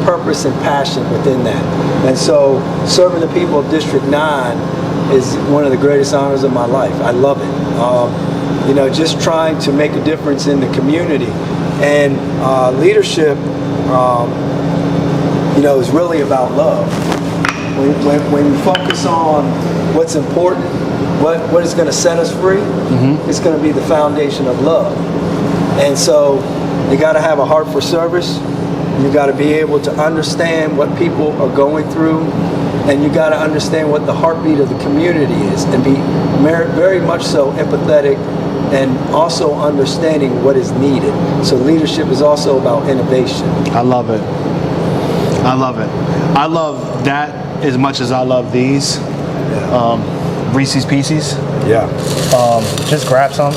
purpose and passion within that. And so serving the people of District 9 is one of the greatest honors of my life. I love it. You know, just trying to make a difference in the community. And leadership, you know, is really about love. When you focus on what's important, what is going to set us free, it's going to be the foundation of love. And so you got to have a heart for service. You got to be able to understand what people are going through, and you got to understand what the heartbeat of the community is, and be very much so empathetic, and also understanding what is needed. So leadership is also about innovation. I love it. I love it. I love that as much as I love these. Reese's Pieces. Yeah. Just grab some.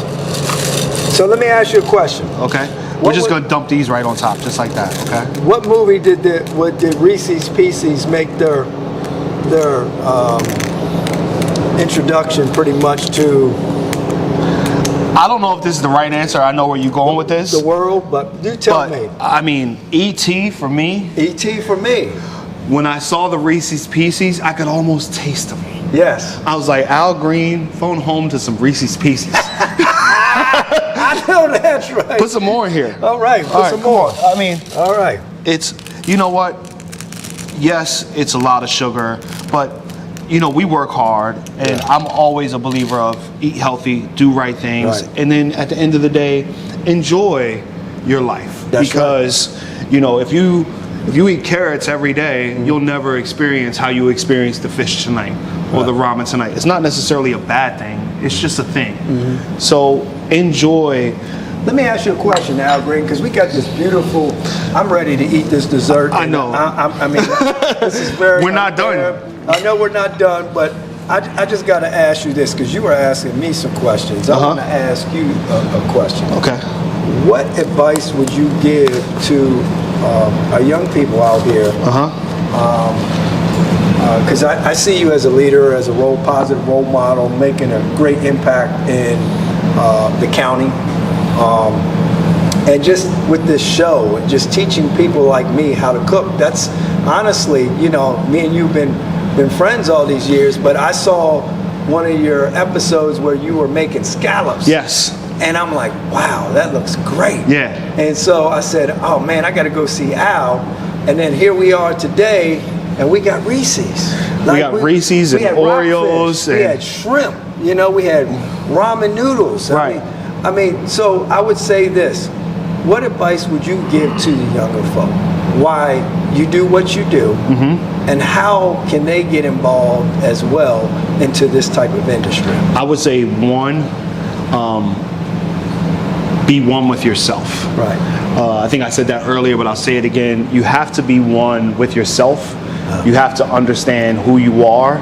So let me ask you a question. Okay. We're just gonna dump these right on top, just like that. Okay. What movie did Reese's Pieces make their introduction pretty much to? I don't know if this is the right answer. I know where you're going with this. The world, but you tell me. I mean, E.T. for me. E.T. for me. When I saw the Reese's Pieces, I could almost taste them. Yes. I was like, Al Green, phone home to some Reese's Pieces. I know that's right. Put some more in here. All right, put some more. I mean, all right. It's, you know what? Yes, it's a lot of sugar, but you know, we work hard, and I'm always a believer of eat healthy, do right things, and then at the end of the day, enjoy your life. That's because, you know, if you eat carrots every day, you'll never experience how you experienced the fish tonight or the ramen tonight. It's not necessarily a bad thing. It's just a thing. So enjoy. Let me ask you a question, Al Green, because we got this beautiful. I'm ready to eat this dessert. I know. I mean, this is very. We're not done. I know we're not done, but I just got to ask you this, because you were asking me some questions. I want to ask you a question. Okay. What advice would you give to our young people out here? Because I see you as a leader, as a positive role model, making a great impact in the county. And just with this show, just teaching people like me how to cook. That's honestly, you know, me and you've been friends all these years, but I saw one of your episodes where you were making scallops. Yes. And I'm like, wow, that looks great. Yeah. And so I said, oh man, I got to go see Al. And then here we are today, and we got Reese's. We got Reese's and Oreos. We had shrimp. You know, we had ramen noodles. Right. I mean, so I would say this. What advice would you give to the younger folk? Why you do what you do, and how can they get involved as well into this type of industry? I would say one, be one with yourself. Right. I think I said that earlier, but I'll say it again. You have to be one with yourself. You have to understand who you are.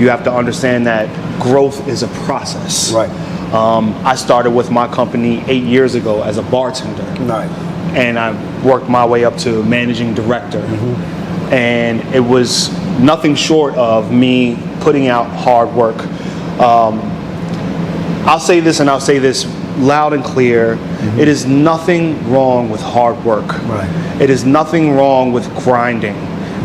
You have to understand that growth is a process. Right. I started with my company 8 years ago as a bartender. Right. And I worked my way up to managing director. And it was nothing short of me putting out hard work. I'll say this, and I'll say this loud and clear. It is nothing wrong with hard work. Right. It is nothing wrong with grinding.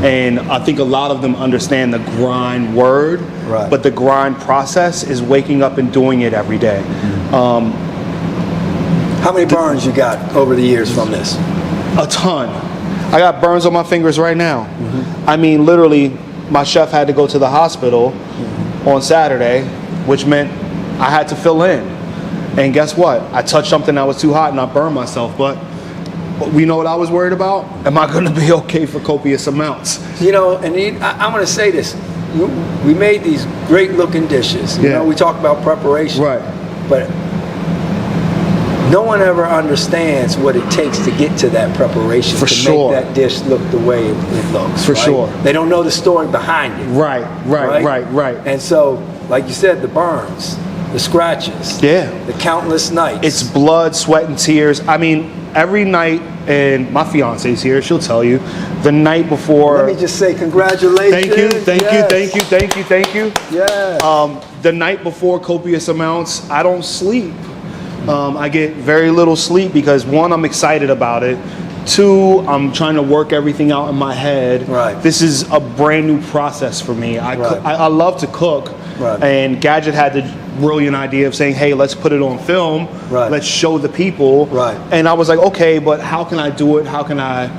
And I think a lot of them understand the grind word, but the grind process is waking up and doing it every day. How many burns you got over the years from this? A ton. I got burns on my fingers right now. I mean, literally, my chef had to go to the hospital on Saturday, which meant I had to fill in. And guess what? I touched something that was too hot and I burned myself. But we know what I was worried about? Am I going to be okay for copious amounts? You know, and I'm going to say this. We made these great looking dishes. You know, we talk about preparation. Right. But no one ever understands what it takes to get to that preparation to make that dish look the way it looks. For sure. They don't know the story behind it. Right. And so, like you said, the burns, the scratches, the countless nights. It's blood, sweat, and tears. I mean, every night, and my fiance's here, she'll tell you, the night before. Let me just say congratulations. Thank you. Yeah. The night before copious amounts, I don't sleep. I get very little sleep because one, I'm excited about it. Two, I'm trying to work everything out in my head. Right. This is a brand new process for me. I love to cook. Right. And Gadget had the brilliant idea of saying, hey, let's put it on film. Right. Let's show the people. Right. And I was like, okay, but how can I do it? How can I,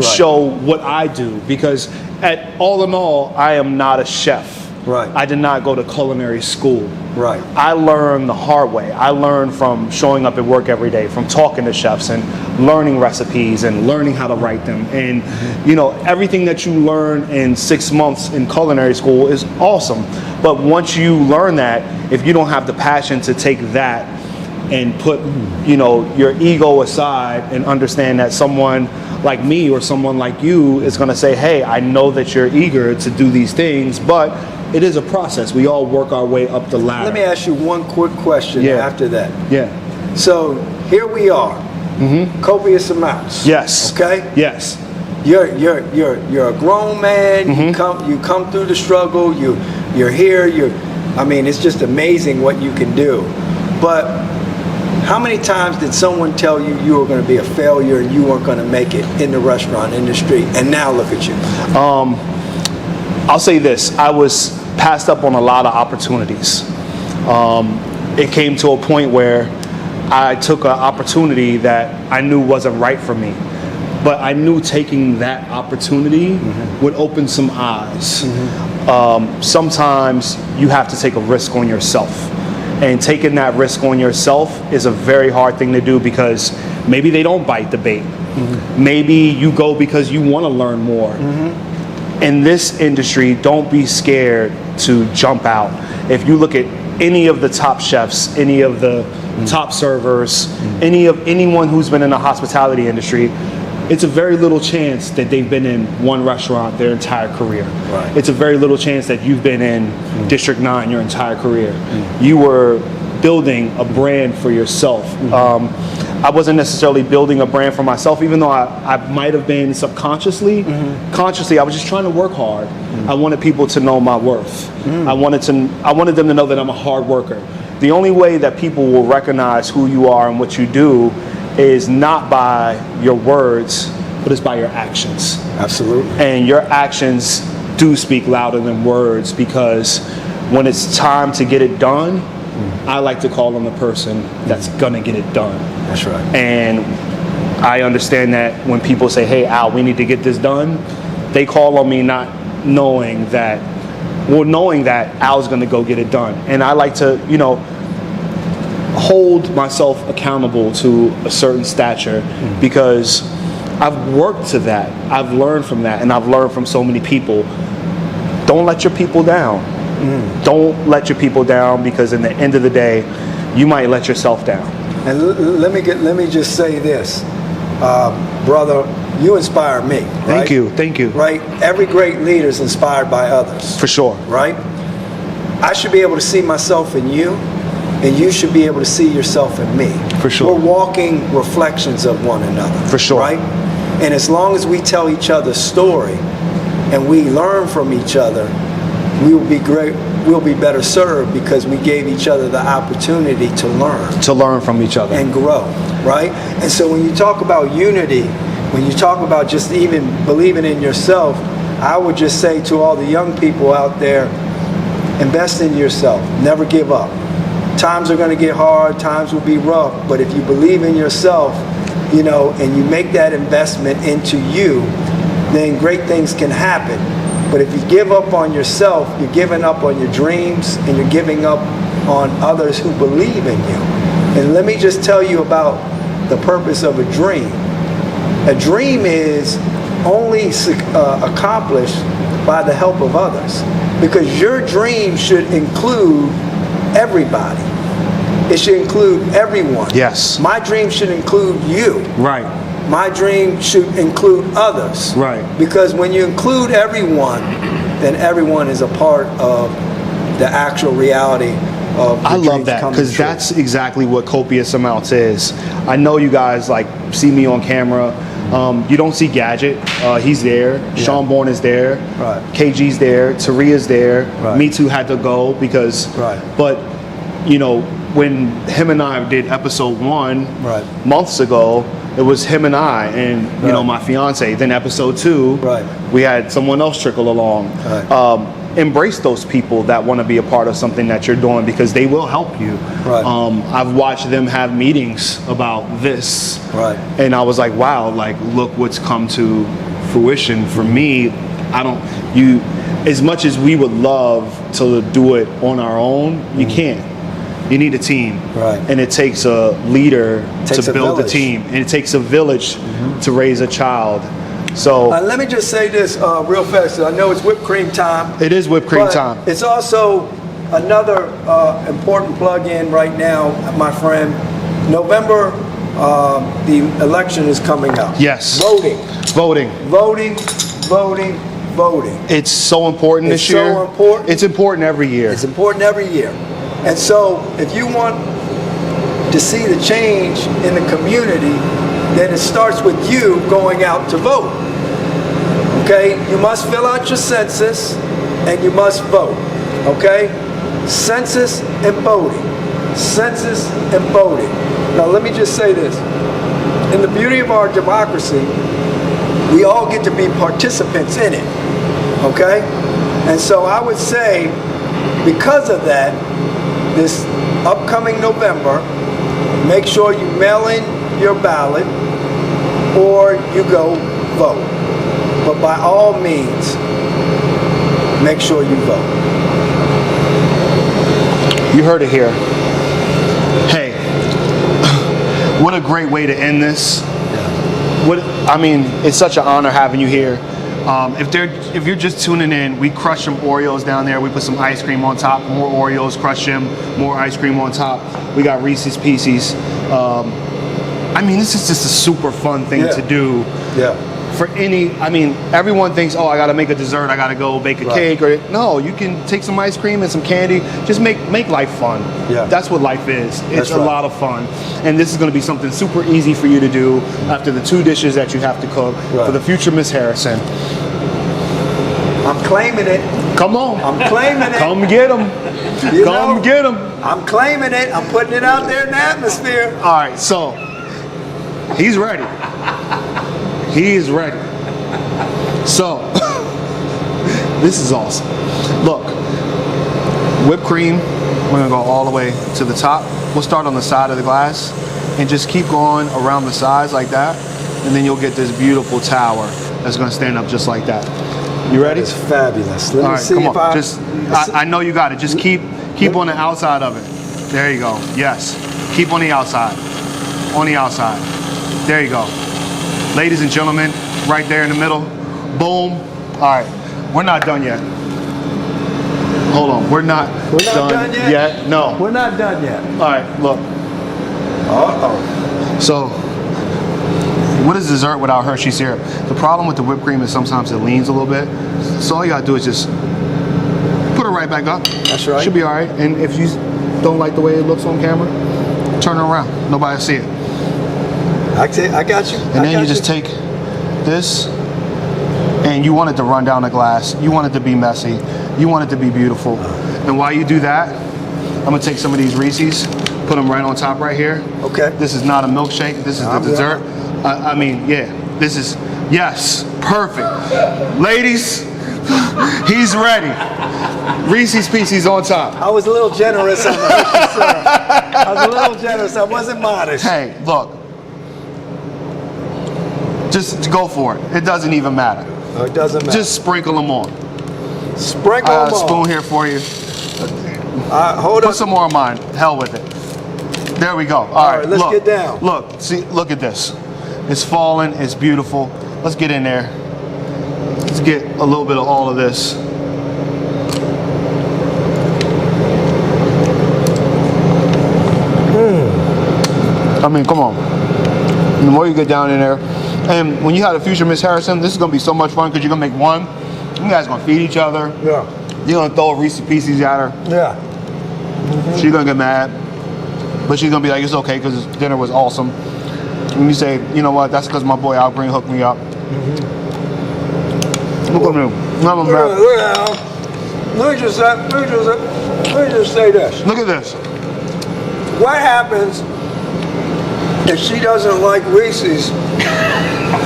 show what I do? Because all in all, I am not a chef. Right. I did not go to culinary school. Right. I learned the hard way. I learned from showing up at work every day, from talking to chefs and learning recipes and learning how to write them. And, you know, everything that you learn in 6 months in culinary school is awesome. But once you learn that, if you don't have the passion to take that and put, you know, your ego aside and understand that someone like me or someone like you is going to say, hey, I know that you're eager to do these things, but it is a process. We all work our way up the ladder. Let me ask you one quick question after that. Yeah. So here we are, copious amounts. Yes. Okay. Yes. You're a grown man. You come through the struggle. You're here. I mean, it's just amazing what you can do. But how many times did someone tell you you were going to be a failure and you weren't going to make it in the restaurant industry? And now look at you. I'll say this. I was passed up on a lot of opportunities. It came to a point where I took an opportunity that I knew wasn't right for me. But I knew taking that opportunity would open some eyes. Sometimes you have to take a risk on yourself. And taking that risk on yourself is a very hard thing to do because maybe they don't bite the bait. Maybe you go because you want to learn more. In this industry, don't be scared to jump out. If you look at any of the top chefs, any of the top servers, anyone who's been in the hospitality industry, it's a very little chance that they've been in one restaurant their entire career. Right. It's a very little chance that you've been in District 9 your entire career. You were building a brand for yourself. I wasn't necessarily building a brand for myself, even though I might have been subconsciously. Consciously, I was just trying to work hard. I wanted people to know my worth. I wanted them to know that I'm a hard worker. The only way that people will recognize who you are and what you do is not by your words, but it's by your actions. Absolutely. And your actions do speak louder than words, because when it's time to get it done, I like to call on the person that's gonna get it done. That's right. And I understand that when people say, hey, Al, we need to get this done, they call on me not knowing that, knowing that Al's gonna go get it done. And I like to, you know, hold myself accountable to a certain stature, because I've worked to that. I've learned from that, and I've learned from so many people. Don't let your people down. Don't let your people down, because in the end of the day, you might let yourself down. And let me just say this, brother, you inspire me. Thank you. Thank you. Right? Every great leader is inspired by others. For sure. Right? I should be able to see myself in you, and you should be able to see yourself in me. For sure. We're walking reflections of one another. For sure. Right? And as long as we tell each other's story and we learn from each other, we will be great. We'll be better served because we gave each other the opportunity to learn. To learn from each other. And grow, right? And so when you talk about unity, when you talk about just even believing in yourself, I would just say to all the young people out there, invest in yourself. Never give up. Times are going to get hard. Times will be rough. But if you believe in yourself, you know, and you make that investment into you, then great things can happen. But if you give up on yourself, you're giving up on your dreams, and you're giving up on others who believe in you. And let me just tell you about the purpose of a dream. A dream is only accomplished by the help of others, because your dream should include everybody. It should include everyone. Yes. My dream should include you. Right. My dream should include others. Right. Because when you include everyone, then everyone is a part of the actual reality of the I love dreams that, coming because true. that's exactly what copious amounts is. I know you guys like see me on camera. You don't see Gadget. He's there. Yeah. Sean Bourne is there. Right. KG's there. Taria's there. Right. Me Too had to go because. Right. But you know, when him and I did episode 1 Right. months ago, it was him and I, and you know, Right. my fiance. Then episode 2, Right. we had someone else trickle along. Right. Embrace those people that want to be a part of something that you're doing, because they will help you. Right. I've watched them have meetings about this, Right. and I was like, wow, like look what's come to fruition for me. as much as we would love to do it on our own, you can't. You need a team. Right. And it takes a leader Takes to a build a village. team. And it takes a village to raise a child. So Let me just say this real fast. I know it's whipped cream time. it is whipped cream but time. It's also another important plug-in right now, my friend. November, the election is coming up. Yes. Voting. Voting. Voting, voting, voting. It's so important It's this year. so important. It's important every year. It's important every year. And so if you want to see the change in the community, then it starts with you going out to vote. Okay? You must fill out your census and you must vote. Okay? Census and voting. Census and voting. Now let me just say this. In the beauty of our democracy, we all get to be participants in it. Okay? And so I would say, because of that, this upcoming November, make sure you mail in your ballot or you go vote. But by all means, make sure you vote. You heard it here. Hey, what a great way to end this. It's such an honor having you here. If you're just tuning in, we crush some Oreos down there. We put some ice cream on top, more Oreos, crush them, more ice cream on top. We got Reese's Pieces. This is just a super fun thing to do. Yeah. For everyone thinks, oh, I got to make a dessert, I got to go bake a cake. No, you can take some ice cream and some candy. Just make life fun. Yeah. That's what life is. It's a right. lot of fun. And this is going to be something super easy for you to do after the 2 dishes that you have to cook for the future Miss Harrison. I'm claiming it. Come on. I'm claiming it. Come get them. Come get them. I'm claiming it. I'm putting it out there in the atmosphere. All right, so he's ready. He is ready. So, this is awesome. Look, whipped cream, we're gonna go all the way to the top. We'll start on the side of the glass and just keep going around the sides like that. And then you'll get this beautiful tower that's gonna stand up just like that. You ready? It's fabulous. Let All me right, see come if on. I know you got it. Just keep on the outside of it. There you go. Yes. Keep on the outside. On the outside. There you go. Ladies and gentlemen, right there in the middle. Boom. All right. We're not done yet. Hold on. We're not done yet. No. We're not done yet. All right. Look. Uh-oh. So, what is dessert without Hershey syrup? The problem with the whipped cream is sometimes it leans a little bit. So all you gotta do is just put it right back up. That's right. Should be all right. And if you don't like the way it looks on camera, turn it around. Nobody will see it. I got you. And then you just take this, and you want it to run down the glass. You want it to be messy. You want it to be beautiful. And while you do that, I'm gonna take some of these Reese's, put them right on top right here. Okay. This is not a milkshake. This is the dessert. This is, yes, perfect. Ladies, he's ready. Reese's Pieces on top. I was a little generous on the Hershey syrup. I was a little generous. I wasn't modest. Hey, look. Just go for it. It doesn't even matter. No, it doesn't matter. Just sprinkle them on. Sprinkle I got them a on. spoon here for you. Hold Put up. some more on mine. Hell with it. There we go. All right, let's look, get down. Look, see, look at this. It's falling. It's beautiful. Let's get in there. Let's get a little bit of all of this. Come on. And the more you get down in there, and when you have a future Miss Harrison, this is gonna be so much fun because you're gonna make one. You guys gonna feed each other. Yeah. You're gonna throw a Reese's Pieces at her. Yeah. She's gonna get mad, but she's gonna be like, it's okay because dinner was awesome. And you say, you know what? That's because my boy Al Green hooked me up. Look at me. Let me just say this. Look at this. What happens if she doesn't like Reese's?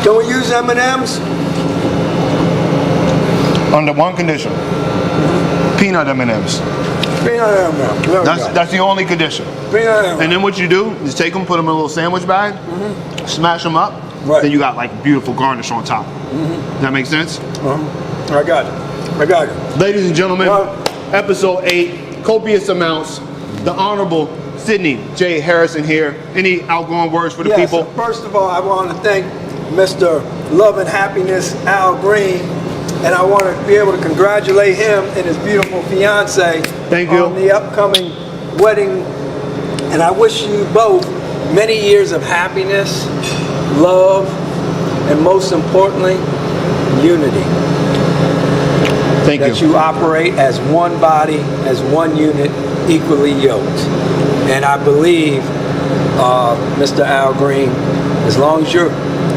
Can we use M&Ms? Under one condition: peanut M&Ms. Peanut M&Ms. That's the only condition. Peanut M&Ms. And then what you do is take them, put them in a little sandwich bag, smash them up. Right. Then you got like beautiful garnish on top. That makes sense? I got it. I got it. Ladies and gentlemen, Well- episode 8, Copious Amounts, the Honorable Sydney J. Harrison here. Any outgoing words for the Yes, people? first of all, I want to thank Mr. Love and Happiness, Al Green, and I want to be able to congratulate him and his beautiful fiance Thank you. on the upcoming wedding. And I wish you both many years of happiness, love, and most importantly, unity. Thank That you. you operate as one body, as one unit, equally yoked. And I believe, Mr. Al Green, as long as you're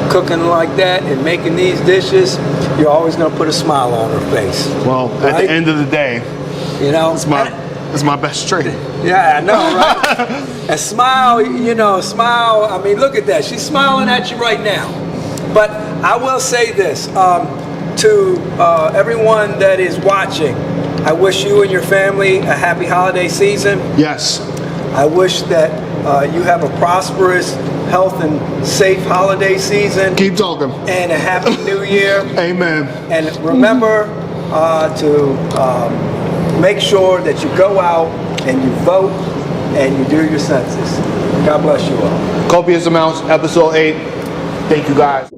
cooking like that and making these dishes, you're always going to put a smile on her face. Well, at Right? the end of the day, You know? it's my best trait. Yeah, I know, right? And smile, you know, smile. I mean, look at that. She's smiling at you right now. But I will say this to everyone that is watching. I wish you and your family a happy holiday season. Yes. I wish that you have a prosperous, health, and safe holiday season. Keep talking. And a happy new year. Amen. And remember to make sure that you go out and you vote and you do your census. God bless you all. Copious Amounts, episode 8. Thank you guys.